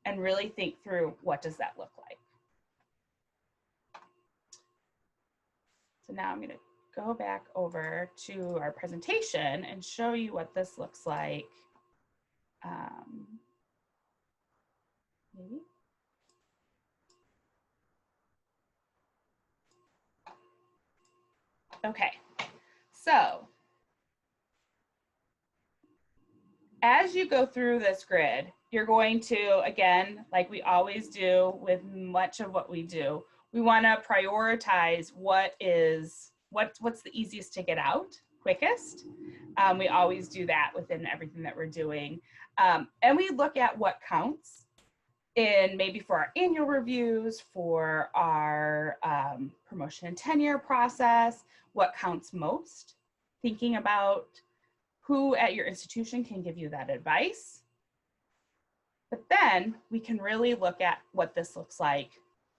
and really think through what does that look like. So now I'm going to go back over to our presentation and show you what this looks like. Maybe. Okay, so as you go through this grid, you're going to, again, like we always do with much of what we do, We want to prioritize what's the easiest to get out quickest. We always do that within everything that we're doing. And we look at what counts in maybe for our annual reviews, for our promotion and tenure process, what counts most, thinking about who at your institution can give you that advice. But then we can really look at what this looks like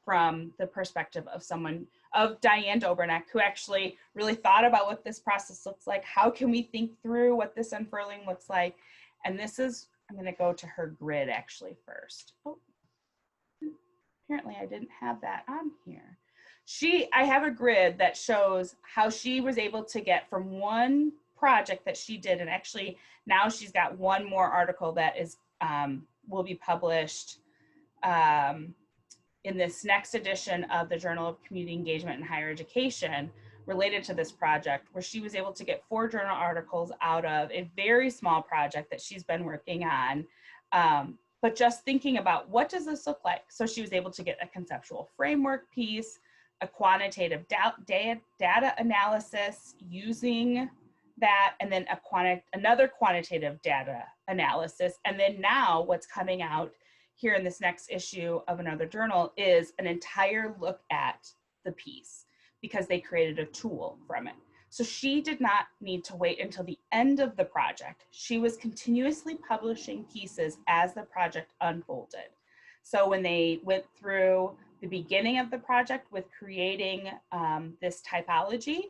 from the perspective of Diane Dobrnak, who actually really thought about what this process looks like. How can we think through what this unfurling looks like? And I'm gonna go to her grid actually first. Oh, apparently I didn't have that on here. I have a grid that shows how she was able to get from one project that she did, and actually now she's got one more article that is will be published in this next edition of the Journal of Community Engagement in Higher Education related to this project, where she was able to get 4 journal articles out of a very small project that she's been working on. But just thinking about what does this look like? So she was able to get a conceptual framework piece, a quantitative data analysis using that, and then another quantitative data analysis. And then now what's coming out here in this next issue of another journal is an entire look at the piece, because they created a tool from it. So she did not need to wait until the end of the project. She was continuously publishing pieces as the project unfolded. So when they went through the beginning of the project with creating this typology,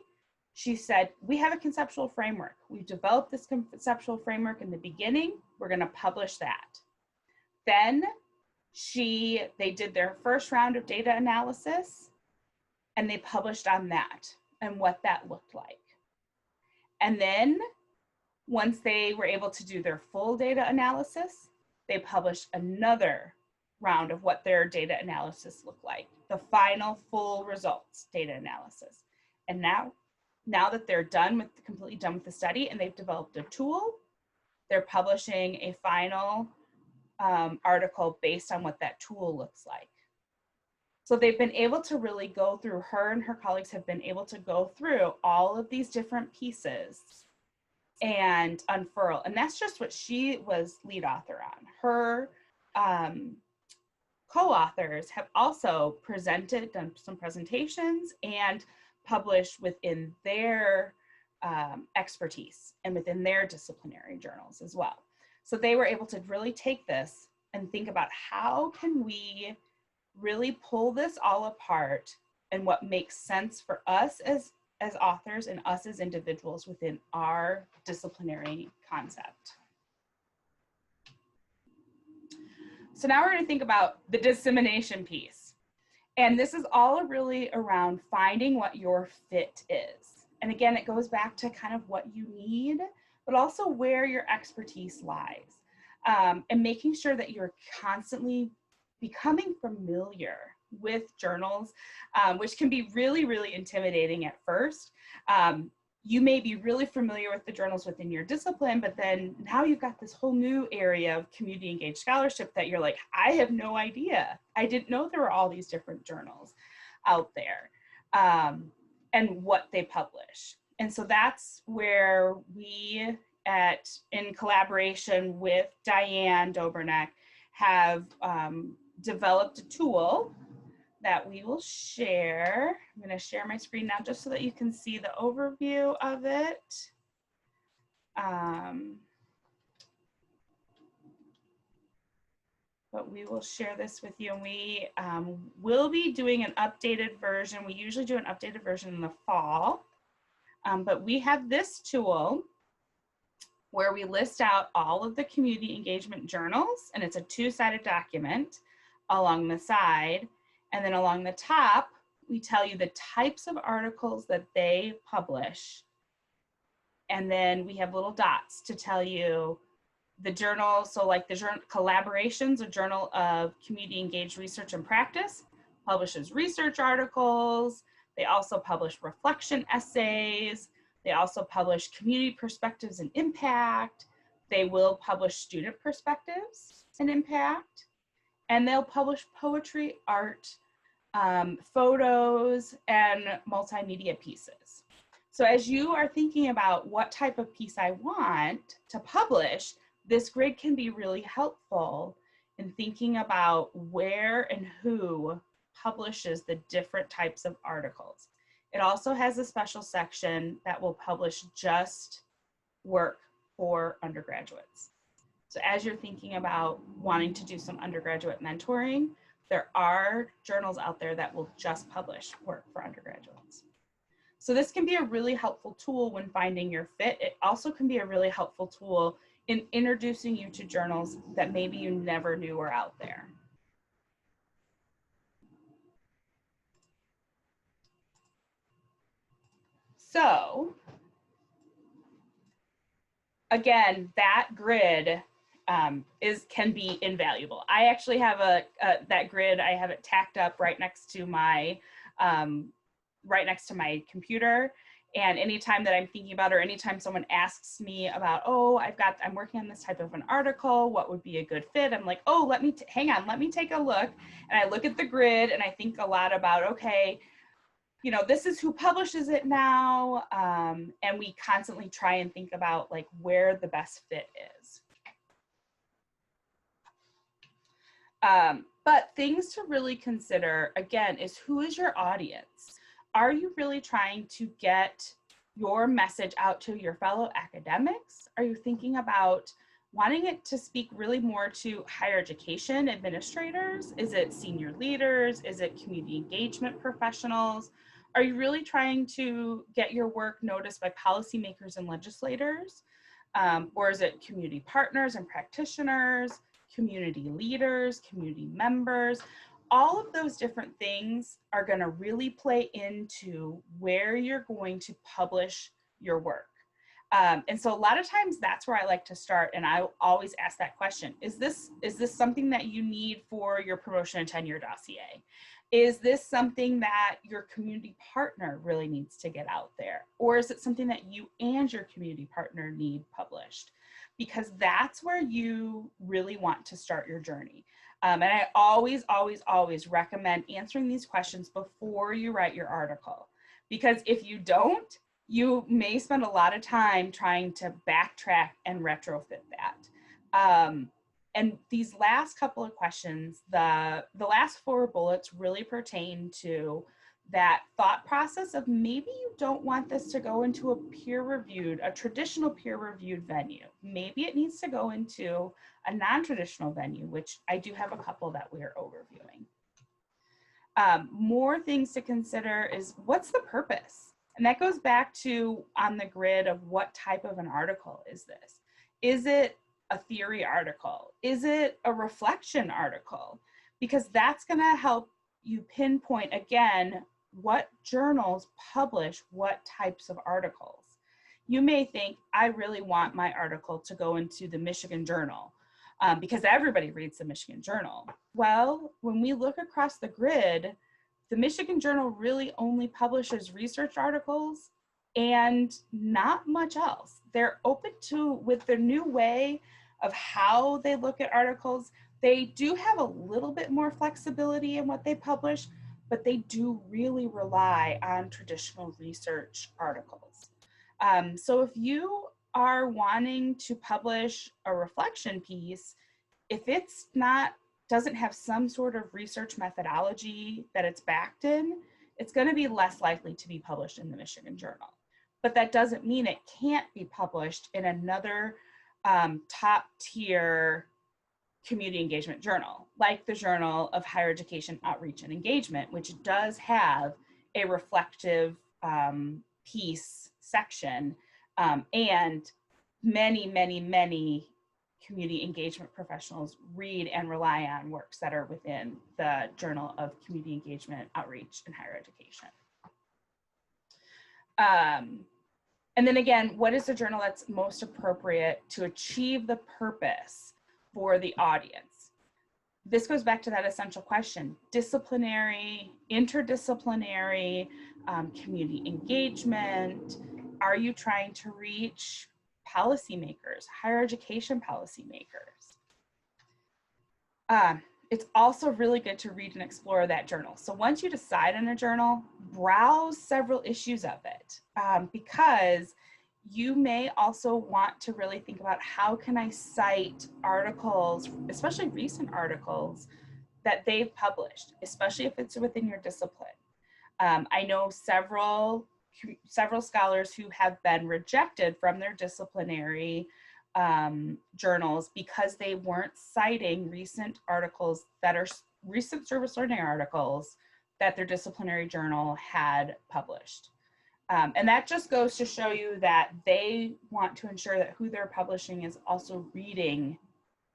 she said, we have a conceptual framework. We've developed this conceptual framework in the beginning. We're going to publish that. Then they did their first round of data analysis, and they published on that and what that looked like. And then once they were able to do their full data analysis, they published another round of what their data analysis looked like, the final full results data analysis. And now that they're completely done with the study and they've developed a tool, they're publishing a final article based on what that tool looks like. So they've been able to really go through, her and her colleagues have been able to go through all of these different pieces and unfurl. And that's just what she was lead author on. Her co-authors have also done some presentations and published within their expertise and within their disciplinary journals as well. So they were able to really take this and think about how can we really pull this all apart and what makes sense for us as authors and us as individuals within our disciplinary concept. So now we're going to think about the dissemination piece. And this is all really around finding what your fit is. And again, it goes back to kind of what you need, but also where your expertise lies. And making sure that you're constantly becoming familiar with journals, which can be really, really intimidating at first. You may be really familiar with the journals within your discipline, but then now you've got this whole new area of community engaged scholarship that you're like, I have no idea. I didn't know there were all these different journals out there and what they publish. And so that's where we in collaboration with Diane Dobrnak have developed a tool that we will share. I'm going to share my screen now just so that you can see the overview of it. But we will share this with you, and we will be doing an updated version. We usually do an updated version in the fall, but we have this tool where we list out all of the community engagement journals, and it's a 2-sided document along the side. And then along the top, we tell you the types of articles that they publish. And then we have little dots to tell you the journal. So like the journal Collaborations, a journal of community engaged research and practice, publishes research articles. They also publish reflection essays. They also publish community perspectives and impact. They will publish student perspectives and impact. And they'll publish poetry, art, photos, and multimedia pieces. So as you are thinking about what type of piece I want to publish, this grid can be really helpful in thinking about where and who publishes the different types of articles. It also has a special section that will publish just work for undergraduates. So as you're thinking about wanting to do some undergraduate mentoring, there are journals out there that will just publish work for undergraduates. So this can be a really helpful tool when finding your fit. It also can be a really helpful tool in introducing you to journals that maybe you never knew were out there. So again, that grid can be invaluable. I actually have that grid. I have it tacked up right next to my computer. And anytime that I'm thinking about, or anytime someone asks me about, oh, I'm working on this type of an article, what would be a good fit? I'm like, oh, hang on, let me take a look. And I look at the grid and I think a lot about, okay, you know, this is who publishes it now. And we constantly try and think about like where the best fit is. But things to really consider, again, is who is your audience? Are you really trying to get your message out to your fellow academics? Are you thinking about wanting it to speak really more to higher education administrators? Is it senior leaders? Is it community engagement professionals? Are you really trying to get your work noticed by policymakers and legislators? Or is it community partners and practitioners, community leaders, community members? All of those different things are going to really play into where you're going to publish your work. And so a lot of times that's where I like to start. And I always ask that question, is this something that you need for your promotion and tenure dossier? Is this something that your community partner really needs to get out there? Or is it something that you and your community partner need published? Because that's where you really want to start your journey. And I always, always, always recommend answering these questions before you write your article. Because if you don't, you may spend a lot of time trying to backtrack and retrofit that. And these last couple of questions, the last 4 bullets really pertain to that thought process of maybe you don't want this to go into a traditional peer-reviewed venue. Maybe it needs to go into a non-traditional venue, which I do have a couple that we're overviewing. More things to consider is what's the purpose? And that goes back to on the grid of what type of an article is this? Is it a theory article? Is it a reflection article? Because that's gonna help you pinpoint, again, what journals publish what types of articles. You may think, I really want my article to go into the Michigan Journal because everybody reads the Michigan Journal. Well, when we look across the grid, the Michigan Journal really only publishes research articles and not much else. They're open to, with their new way of how they look at articles, they do have a little bit more flexibility in what they publish, but they do really rely on traditional research articles. So if you are wanting to publish a reflection piece, if it's doesn't have some sort of research methodology that it's backed in, it's going to be less likely to be published in the Michigan Journal. But that doesn't mean it can't be published in another top tier community engagement journal, like the Journal of Higher Education Outreach and Engagement, which does have a reflective piece section, and many, many, many community engagement professionals read and rely on works that are within the Journal of Community Engagement, Outreach, and Higher Education. And then again, what is the journal that's most appropriate to achieve the purpose for the audience? This goes back to that essential question: disciplinary, interdisciplinary, community engagement. Are you trying to reach policymakers, higher education policymakers? it's also really good to read and explore that journal. So once you decide on a journal, browse several issues of it, because you may also want to really think about how can I cite articles, especially recent articles, that they've published, especially if it's within your discipline. I know several scholars who have been rejected from their disciplinary journals because they weren't citing recent articles that are recent service learning articles that their disciplinary journal had published. And that just goes to show you that they want to ensure that who they're publishing is also reading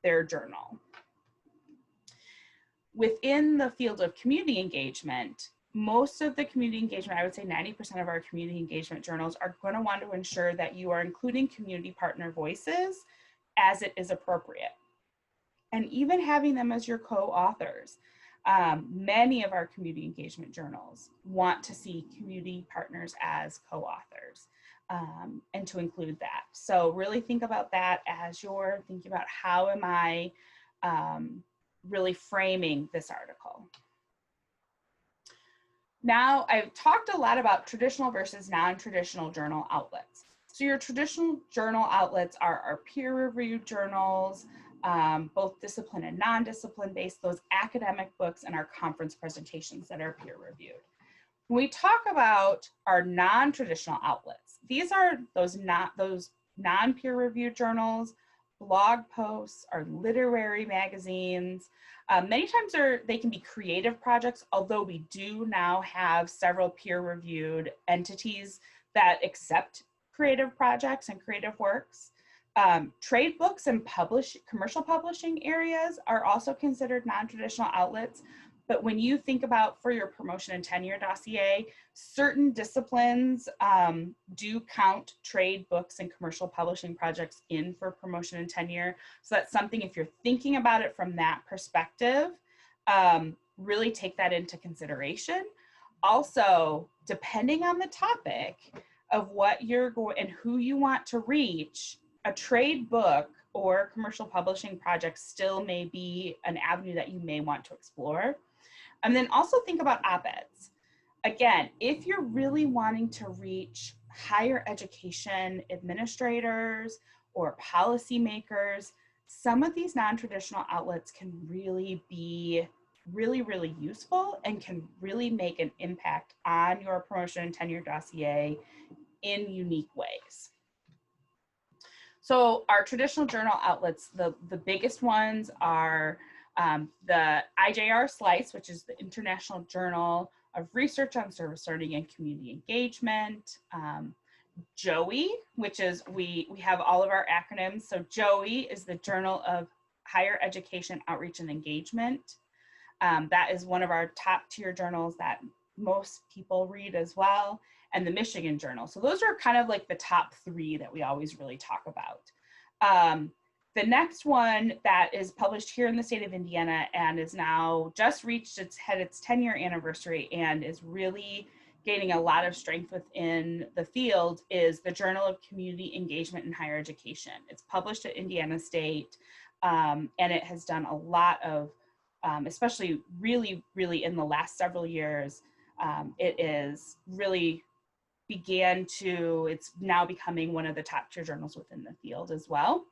their journal. Within the field of community engagement, most of the community engagement, I would say 90% of our community engagement journals are going to want to ensure that you are including community partner voices as it is appropriate. And even having them as your co-authors. Many of our community engagement journals want to see community partners as co-authors and to include that. So really think about that as you're thinking about how am I really framing this article. Now, I've talked a lot about traditional versus non-traditional journal outlets. So your traditional journal outlets are our peer-reviewed journals, both discipline and non-discipline based, those academic books and our conference presentations that are peer-reviewed. When we talk about our non-traditional outlets, these are those non-peer-reviewed journals, blog posts, our literary magazines. Many times they can be creative projects, although we do now have several peer-reviewed entities that accept creative projects and creative works. Trade books and commercial publishing areas are also considered non-traditional outlets. But when you think about for your promotion and tenure dossier, certain disciplines do count trade books and commercial publishing projects in for promotion and tenure. So that's something, if you're thinking about it from that perspective, really take that into consideration. Also, depending on the topic of what you're going and who you want to reach, a trade book or commercial publishing project still may be an avenue that you may want to explore. And then also think about op-eds. Again, if you're really wanting to reach higher education administrators or policymakers, some of these non-traditional outlets can really be really useful and can really make an impact on your promotion and tenure dossier in unique ways. So our traditional journal outlets, the biggest ones are the IJR SLICE, which is the International Journal of Research on Service Learning and Community Engagement. JOE, which is, we have all of our acronyms. So JOE is the Journal of Higher Education Outreach and Engagement. That is one of our top tier journals that most people read as well, and the Michigan Journal. So those are kind of like the top three that we always really talk about. The next one that is published here in the state of Indiana and is now just reached its 10-year anniversary and is really gaining a lot of strength within the field is the Journal of Community Engagement in Higher Education. It's published at Indiana State, and it has done a lot of, especially really in the last several years, it is really it's now becoming one of the top tier journals within the field as well.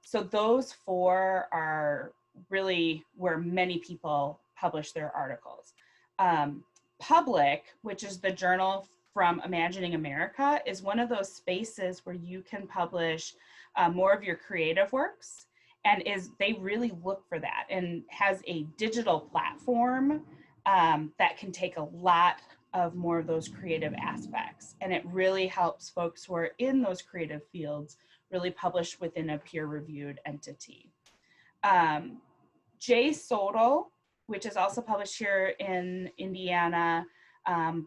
So those four are really where many people publish their articles. Public, which is the journal from Imagining America, is one of those spaces where you can publish more of your creative works, and they really look for that and has a digital platform that can take a lot of more of those creative aspects. And it really helps folks who are in those creative fields really publish within a peer-reviewed entity. JSOTL, which is also published here in Indiana,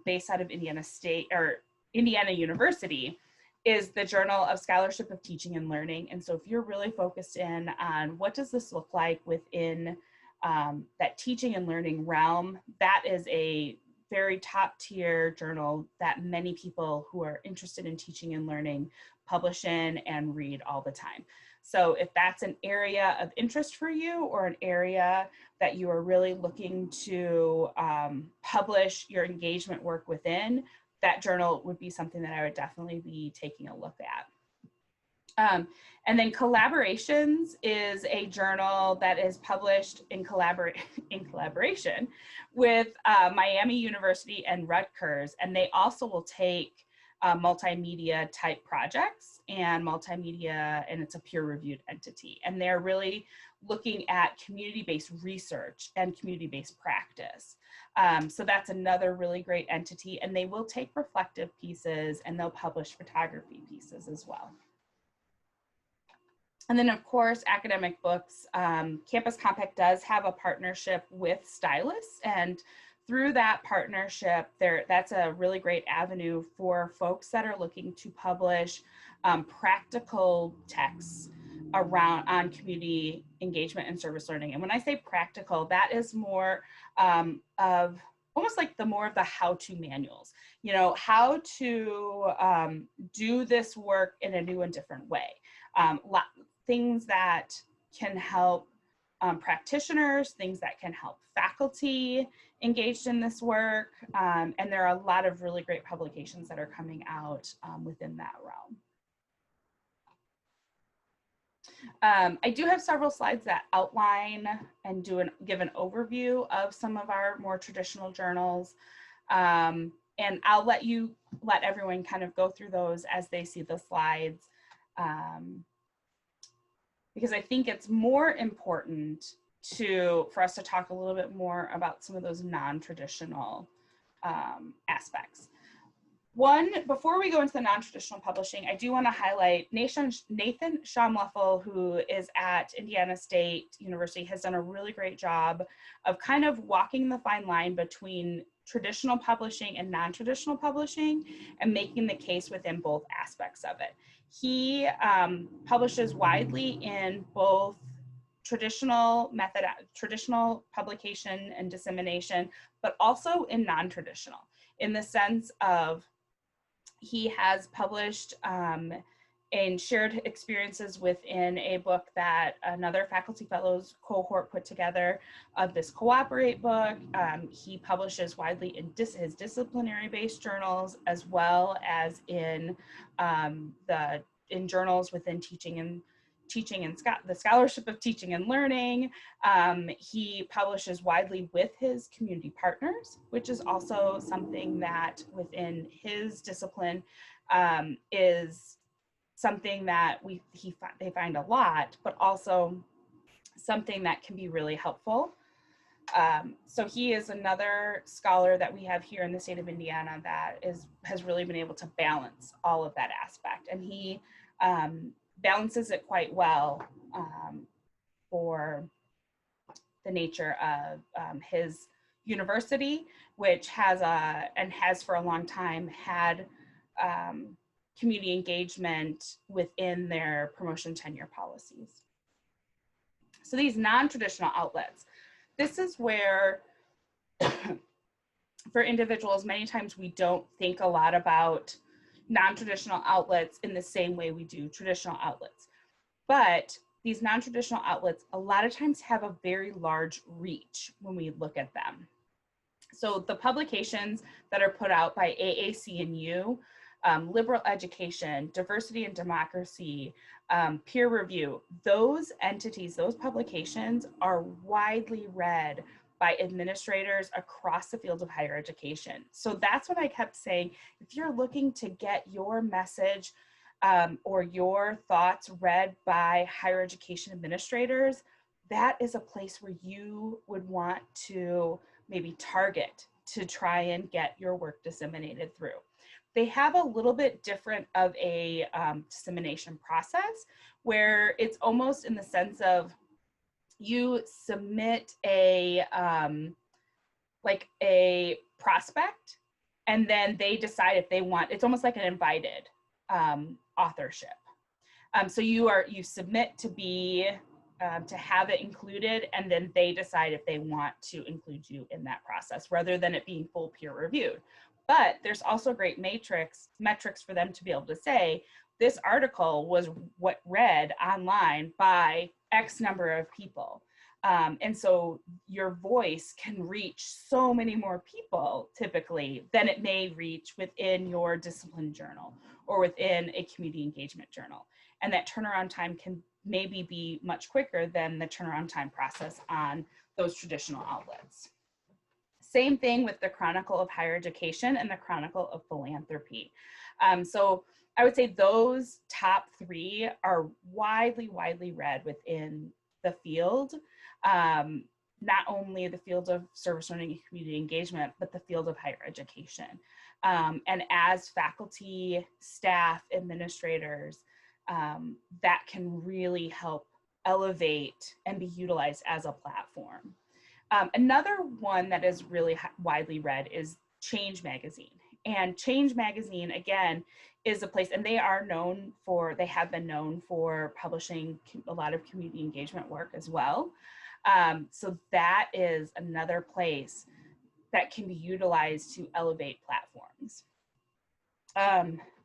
based out of Indiana State or Indiana University, is the Journal of Scholarship of Teaching and Learning. And so if you're really focused in on what does this look like within that teaching and learning realm, that is a very top tier journal that many people who are interested in teaching and learning publish in and read all the time. So if that's an area of interest for you, or an area that you are really looking to publish your engagement work within, that journal would be something that I would definitely be taking a look at. And then Collaborations is a journal that is published in collaboration with Miami University and Rutgers, and they also will take multimedia type projects and multimedia, and it's a peer-reviewed entity, and they're really looking at community-based research and community-based practice. So that's another really great entity, and they will take reflective pieces and they'll publish photography pieces as well. And then, of course, academic books. Campus Compact does have a partnership with Stylus, and through that partnership, that's a really great avenue for folks that are looking to publish practical texts on community engagement and service learning. And when I say practical, that is more of almost like more of the how-to manuals, you know, how to do this work in a new and different way. Things that can help practitioners, things that can help faculty engaged in this work. And there are a lot of really great publications that are coming out within that realm. I do have several slides that outline and give an overview of some of our more traditional journals. And I'll let everyone kind of go through those as they see the slides. Because I think it's more important for us to talk a little bit more about some of those non-traditional aspects. Before we go into the non-traditional publishing, I do want to highlight Nathan Schaumleffel, who is at Indiana State University, has done a really great job of kind of walking the fine line between traditional publishing and non-traditional publishing and making the case within both aspects of it. He publishes widely in both traditional publication and dissemination, but also in non-traditional, in the sense of he has published and shared experiences within a book that another faculty fellows cohort put together of this Cooperate book. He publishes widely in his disciplinary-based journals, as well as in journals within teaching and the Scholarship of Teaching and Learning. He publishes widely with his community partners, which is also something that within his discipline is something that they find a lot, but also something that can be really helpful. So he is another scholar that we have here in the state of Indiana that has really been able to balance all of that aspect, and he balances it quite well for the nature of his university, which has for a long time had community engagement within their promotion tenure policies. So these non-traditional outlets, this is where for individuals, many times we don't think a lot about non-traditional outlets in the same way we do traditional outlets. But these non-traditional outlets a lot of times have a very large reach when we look at them. So the publications that are put out by AAC&U, Liberal Education, Diversity and Democracy, Peer Review, those entities, those publications are widely read by administrators across the field of higher education. So that's what I kept saying. If you're looking to get your message or your thoughts read by higher education administrators, that is a place where you would want to maybe target to try and get your work disseminated through. They have a little bit different of a dissemination process where it's almost in the sense of you submit a prospect, and then they decide if they want, it's almost like an invited authorship. So you submit to be to have it included, and then they decide if they want to include you in that process rather than it being full peer reviewed. But there's also great metrics for them to be able to say, this article was what read online by X number of people. And so your voice can reach so many more people typically than it may reach within your discipline journal or within a community engagement journal. And that turnaround time can maybe be much quicker than the turnaround time process on those traditional outlets. Same thing with the Chronicle of Higher Education and the Chronicle of Philanthropy. So I would say those top three are widely read within the field. Not only the field of service learning and community engagement, but the field of higher education. And as faculty, staff, administrators, that can really help elevate and be utilized as a platform. Another one that is really widely read is Change Magazine. And Change Magazine, again, is a place, and they have been known for publishing a lot of community engagement work as well. So that is another place that can be utilized to elevate platforms.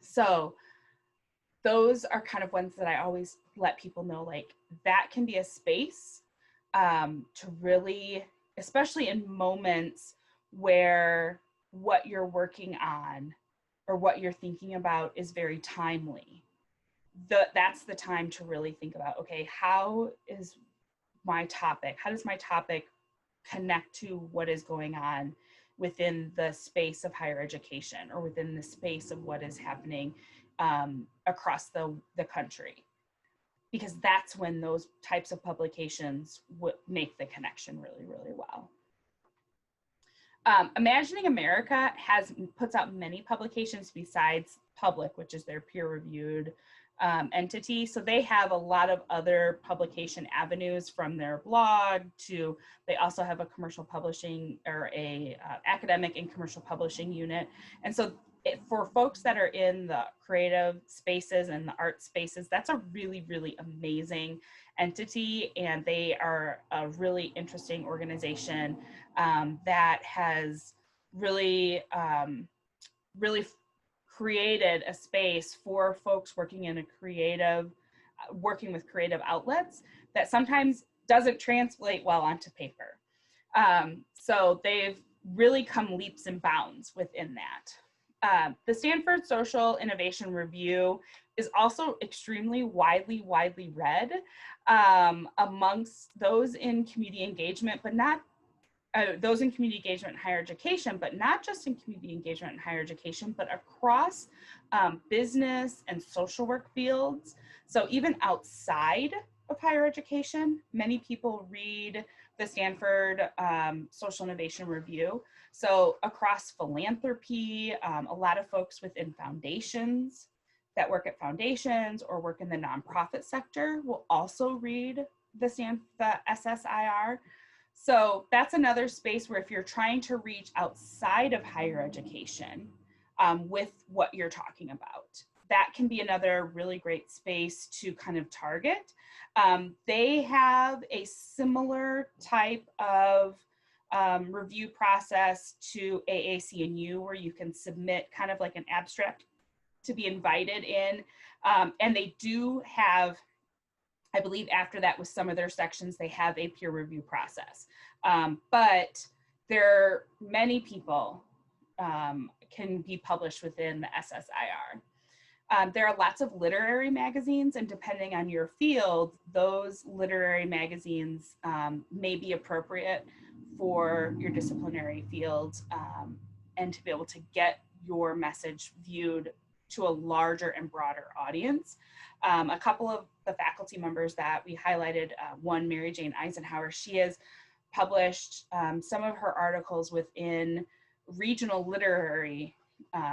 So those are kind of ones that I always let people know, like that can be a space to really, especially in moments where what you're working on or what you're thinking about is very timely. That's the time to really think about, okay, how does my topic connect to what is going on within the space of higher education or within the space of what is happening across the country? Because that's when those types of publications would make the connection really well. Imagining America puts out many publications besides Public, which is their peer-reviewed entity. So they have a lot of other publication avenues, from their blog to, they also have a commercial publishing or a academic and commercial publishing unit. And so for folks that are in the creative spaces and the art spaces, that's a really amazing entity. And they are a really interesting organization that has really created a space for folks working with creative outlets that sometimes doesn't translate well onto paper. So they've really come leaps and bounds within that. The Stanford Social Innovation Review is also extremely widely read amongst those in community engagement, but not those in community engagement and higher education, but not just in community engagement and higher education, but across business and social work fields. So even outside of higher education, many people read the Stanford Social Innovation Review. So across philanthropy, a lot of folks within foundations that work at foundations or work in the nonprofit sector will also read the SSIR. So that's another space where if you're trying to reach outside of higher education with what you're talking about, that can be another really great space to kind of target. They have a similar type of review process to AAC&U, where you can submit kind of like an abstract to be invited in. And they do have, I believe after that with some of their sections, they have a peer review process. But many people can be published within the SSIR. There are lots of literary magazines, and depending on your field, those literary magazines may be appropriate for your disciplinary field and to be able to get your message viewed to a larger and broader audience. A couple of the faculty members that we highlighted, one, Mary Jane Eisenhower, she has published some of her articles within regional literary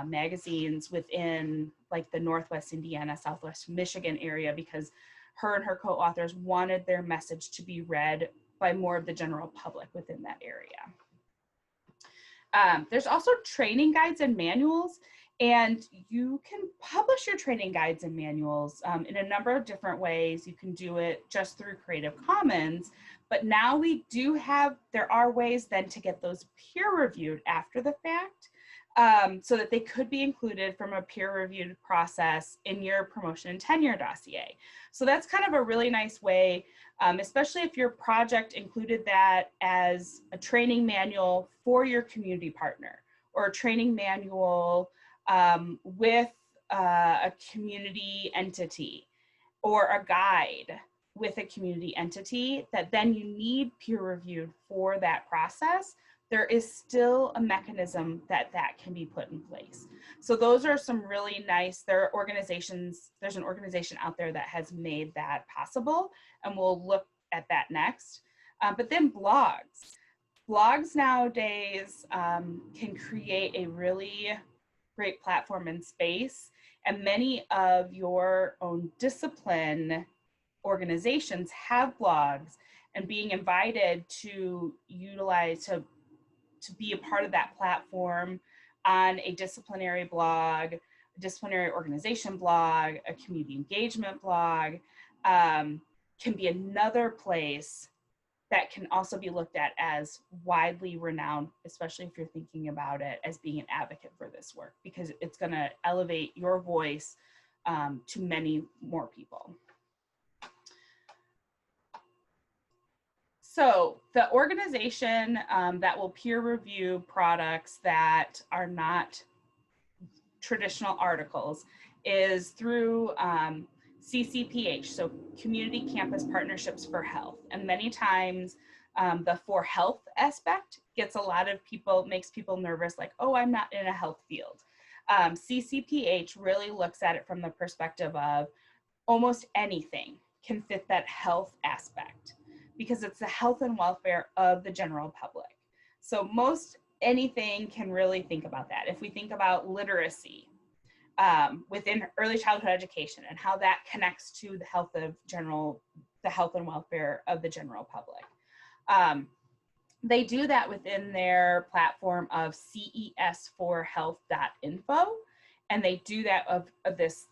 magazines within like the Northwest Indiana, Southwest Michigan area, because her and her co-authors wanted their message to be read by more of the general public within that area. There's also training guides and manuals. And you can publish your training guides and manuals in a number of different ways. You can do it just through Creative Commons, but now there are ways then to get those peer reviewed after the fact, so that they could be included from a peer reviewed process in your promotion and tenure dossier. So that's kind of a really nice way, especially if your project included that as a training manual for your community partner, or a training manual with a community entity, or a guide with a community entity that then you need peer reviewed for that process. There is still a mechanism that can be put in place. So those are some really nice, there's an organization out there that has made that possible, and we'll look at that next. But then blogs nowadays can create a really great platform and space, and many of your own discipline organizations have blogs, and being invited to utilize, to be a part of that platform on a disciplinary blog, a disciplinary organization blog, a community engagement blog, can be another place that can also be looked at as widely renowned, especially if you're thinking about it as being an advocate for this work, because it's going to elevate your voice to many more people. So the organization that will peer review products that are not traditional articles is through CCPH, so Community Campus Partnerships for Health. And many times the for health aspect makes people nervous, like, oh, I'm not in a health field. CCPH really looks at it from the perspective of almost anything can fit that health aspect, because it's the health and welfare of the general public. So most anything can really think about that. If we think about literacy within early childhood education and how that connects to the health and welfare of the general public. They do that within their platform of ces4health.info, and they do that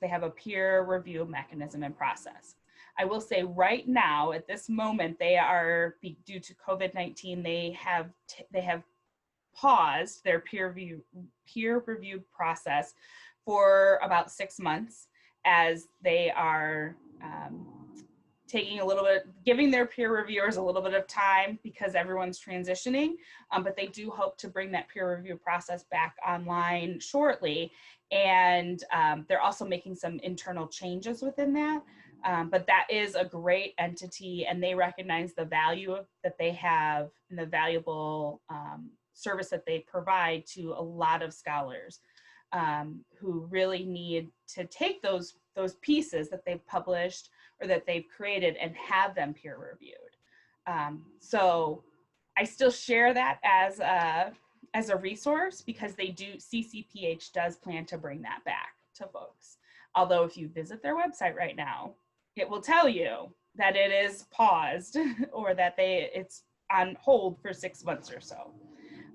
they have a peer review mechanism and process. I will say right now, at this moment, due to COVID-19, they have paused their peer review process for about 6 months, as they are giving their peer reviewers a little bit of time because everyone's transitioning, but they do hope to bring that peer review process back online shortly. And they're also making some internal changes within that. But that is a great entity, and they recognize the value that they have and the valuable service that they provide to a lot of scholars who really need to take those pieces that they've published or that they've created and have them peer reviewed. So I still share that as a resource, because CCPH does plan to bring that back to folks. Although if you visit their website right now, it will tell you that it is paused or that it's on hold for 6 months or so.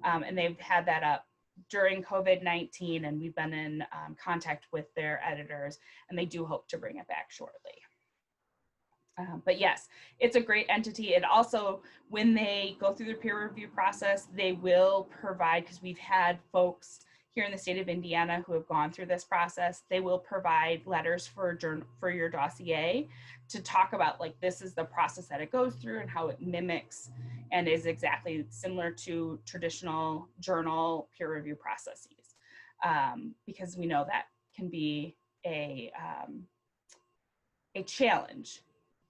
And they've had that up during COVID-19, and we've been in contact with their editors, and they do hope to bring it back shortly. But yes, it's a great entity. It also, when they go through the peer review process, they will provide, because we've had folks here in the state of Indiana who have gone through this process, they will provide letters for your dossier to talk about, like, this is the process that it goes through and how it mimics and is exactly similar to traditional journal peer review processes. Because we know that can be a challenge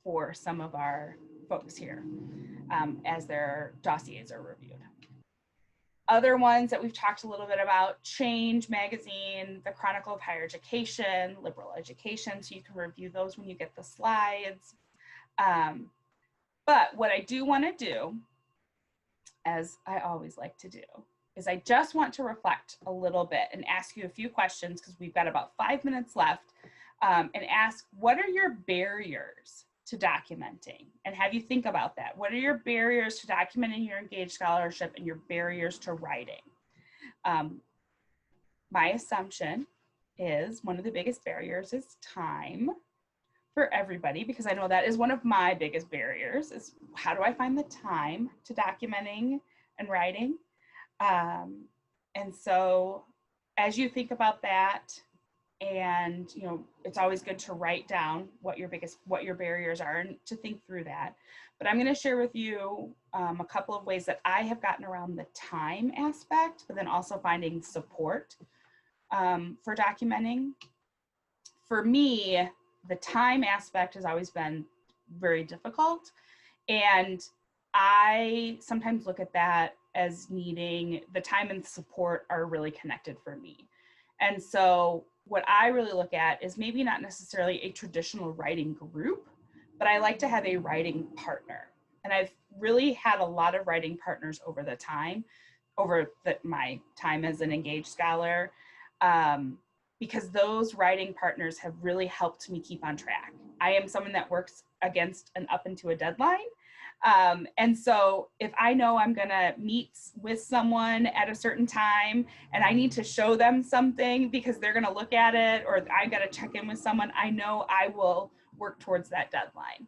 for some of our folks here as their dossiers are reviewed. Other ones that we've talked a little bit about: Change Magazine, the Chronicle of Higher Education, Liberal Education, so you can review those when you get the slides. But what I do want to do, as I always like to do, is I just want to reflect a little bit and ask you a few questions, because we've got about 5 minutes left, and ask, what are your barriers to documenting? And have you think about that. What are your barriers to documenting your engaged scholarship and your barriers to writing? my assumption is one of the biggest barriers is time for everybody, because I know that is one of my biggest barriers is how do I find the time to documenting and writing? And so as you think about that, and it's always good to write down what your barriers are and to think through that. But I'm going to share with you a couple of ways that I have gotten around the time aspect, but then also finding support for documenting. For me, the time aspect has always been very difficult, and I sometimes look at that as needing the time and support are really connected for me. And so what I really look at is maybe not necessarily a traditional writing group, but I like to have a writing partner. And I've really had a lot of writing partners over my time as an engaged scholar, because those writing partners have really helped me keep on track. I am someone that works against and up into a deadline. And so if I know I'm gonna meet with someone at a certain time and I need to show them something because they're gonna look at it, or I gotta check in with someone, I know I will work towards that deadline.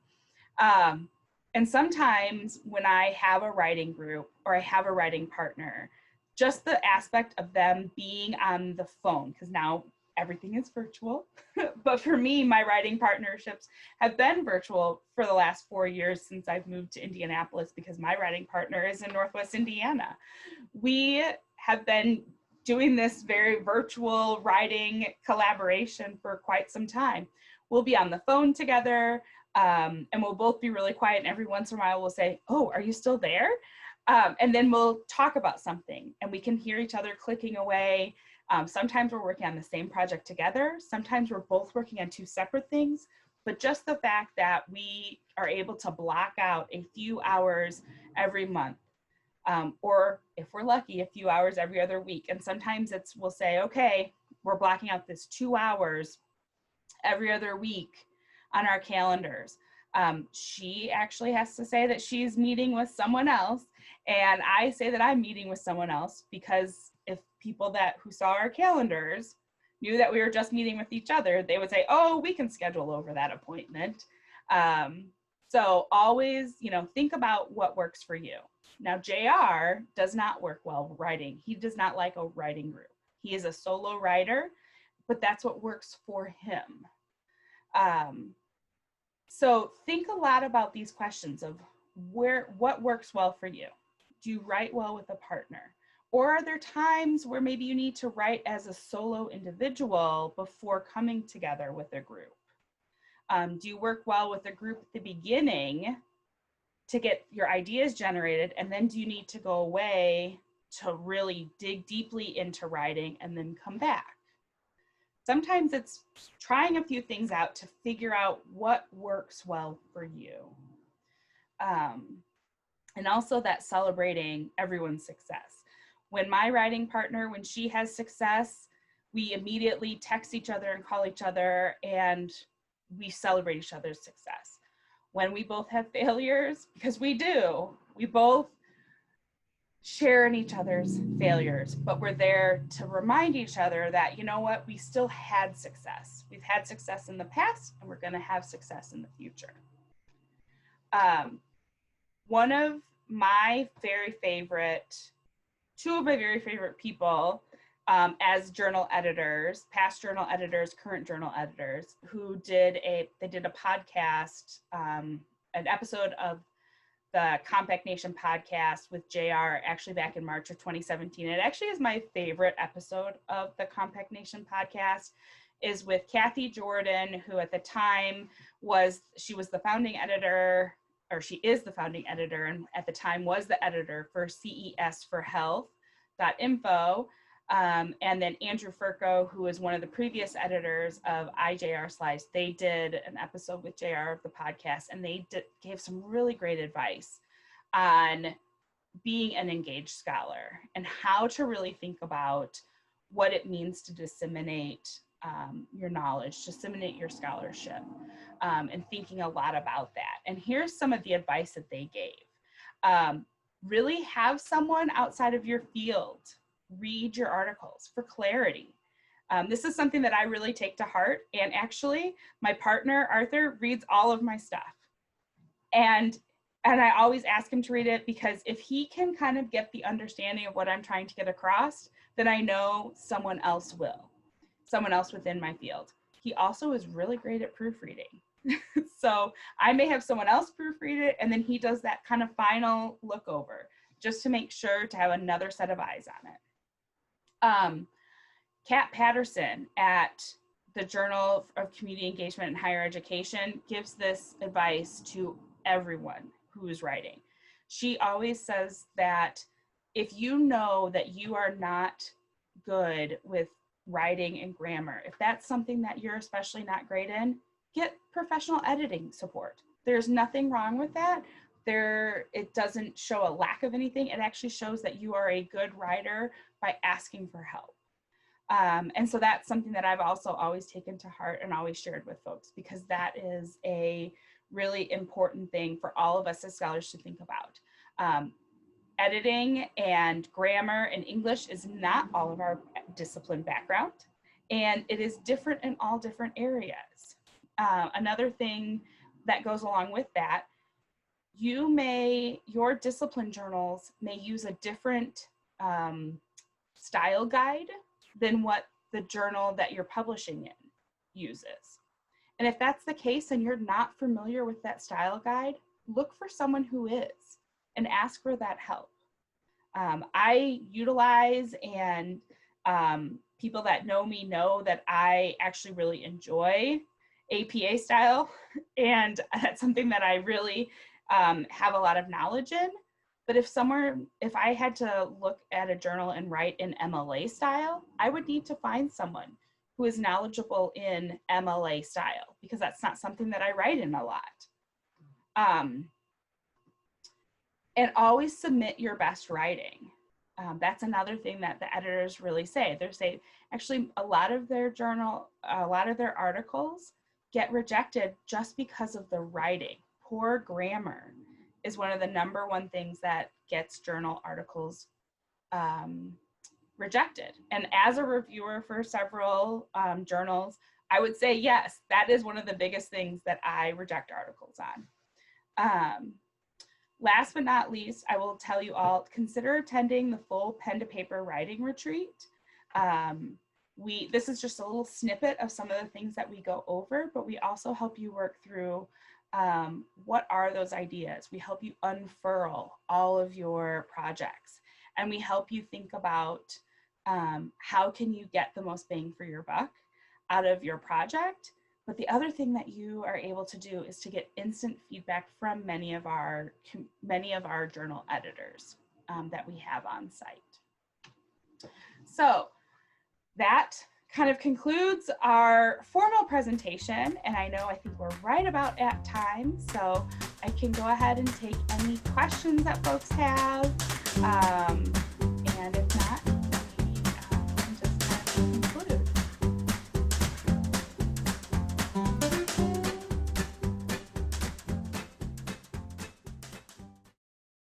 And sometimes when I have a writing group or I have a writing partner, just the aspect of them being on the phone, because now everything is virtual. But for me, my writing partnerships have been virtual for the last 4 years since I've moved to Indianapolis, because my writing partner is in Northwest Indiana. We have been doing this very virtual writing collaboration for quite some time. We'll be on the phone together, and we'll both be really quiet. And every once in a while we'll say, "Oh, are you still there?" And then we'll talk about something and we can hear each other clicking away. Sometimes we're working on the same project together. Sometimes we're both working on two separate things, but just the fact that we are able to block out a few hours every month, or if we're lucky, a few hours every other week. And sometimes we'll say, okay, we're blocking out this 2 hours every other week on our calendars. She actually has to say that she's meeting with someone else, and I say that I'm meeting with someone else, because if people who saw our calendars knew that we were just meeting with each other, they would say, oh, we can schedule over that appointment. So always, think about what works for you. Now, JR does not work well writing. He does not like a writing group. He is a solo writer, but that's what works for him. So think a lot about these questions of what works well for you. Do you write well with a partner? Or are there times where maybe you need to write as a solo individual before coming together with a group? Do you work well with a group at the beginning to get your ideas generated, and then do you need to go away to really dig deeply into writing and then come back? Sometimes it's trying a few things out to figure out what works well for you. And also that celebrating everyone's success. When my writing partner, when she has success, we immediately text each other and call each other, and we celebrate each other's success. When we both have failures, because we do, we both share in each other's failures, but we're there to remind each other that, you know what, we still had success. We've had success in the past, and we're going to have success in the future. One of my very favorite, two of my very favorite people as journal editors, past journal editors, current journal editors, who did a podcast, an episode of the Compact Nation podcast with JR, actually back in March of 2017. It actually is my favorite episode of the Compact Nation podcast, is with Kathy Jordan, who at the time she was the founding editor, or she is the founding editor, and at the time was the editor for CESforhealth.info. And then Andrew Furco, who is one of the previous editors of IJR Slice, they did an episode with JR of the podcast, and they gave some really great advice on being an engaged scholar and how to really think about what it means to disseminate your knowledge, disseminate your scholarship, and thinking a lot about that. And here's some of the advice that they gave. Really have someone outside of your field read your articles for clarity. This is something that I really take to heart. And actually, my partner, Arthur, reads all of my stuff. And I always ask him to read it, because if he can kind of get the understanding of what I'm trying to get across, then I know someone else will, someone else within my field. He also is really great at proofreading. So I may have someone else proofread it, and then he does that kind of final look over just to make sure to have another set of eyes on it. Kat Patterson at the Journal of Community Engagement in Higher Education gives this advice to everyone who is writing. She always says that if you know that you are not good with writing and grammar, if that's something that you're especially not great in, get professional editing support. There's nothing wrong with that. It doesn't show a lack of anything. It actually shows that you are a good writer by asking for help. And so that's something that I've also always taken to heart and always shared with folks, because that is a really important thing for all of us as scholars to think about. Editing and grammar and English is not all of our discipline background, and it is different in all different areas. Another thing that goes along with that, your discipline journals may use a different style guide than what the journal that you're publishing in uses. And if that's the case and you're not familiar with that style guide, look for someone who is and ask for that help. I utilize, and people that know me know that I actually really enjoy APA style, and that's something that I really have a lot of knowledge in. But if I had to look at a journal and write in MLA style, I would need to find someone who is knowledgeable in MLA style, because that's not something that I write in a lot. And always submit your best writing. That's another thing that the editors really say. They say, actually, a lot of their articles get rejected just because of the writing. Poor grammar is one of the #1 things that gets journal articles rejected. And as a reviewer for several journals, I would say, yes, that is one of the biggest things that I reject articles on. Last but not least, I will tell you all, consider attending the full pen to paper writing retreat. This is just a little snippet of some of the things that we go over, but we also help you work through what are those ideas. We help you unfurl all of your projects, and we help you think about how can you get the most bang for your buck out of your project. But the other thing that you are able to do is to get instant feedback from many of our journal editors that we have on site. So that kind of concludes our formal presentation, and I think we're right about at time, so I can go ahead and take any questions that folks have.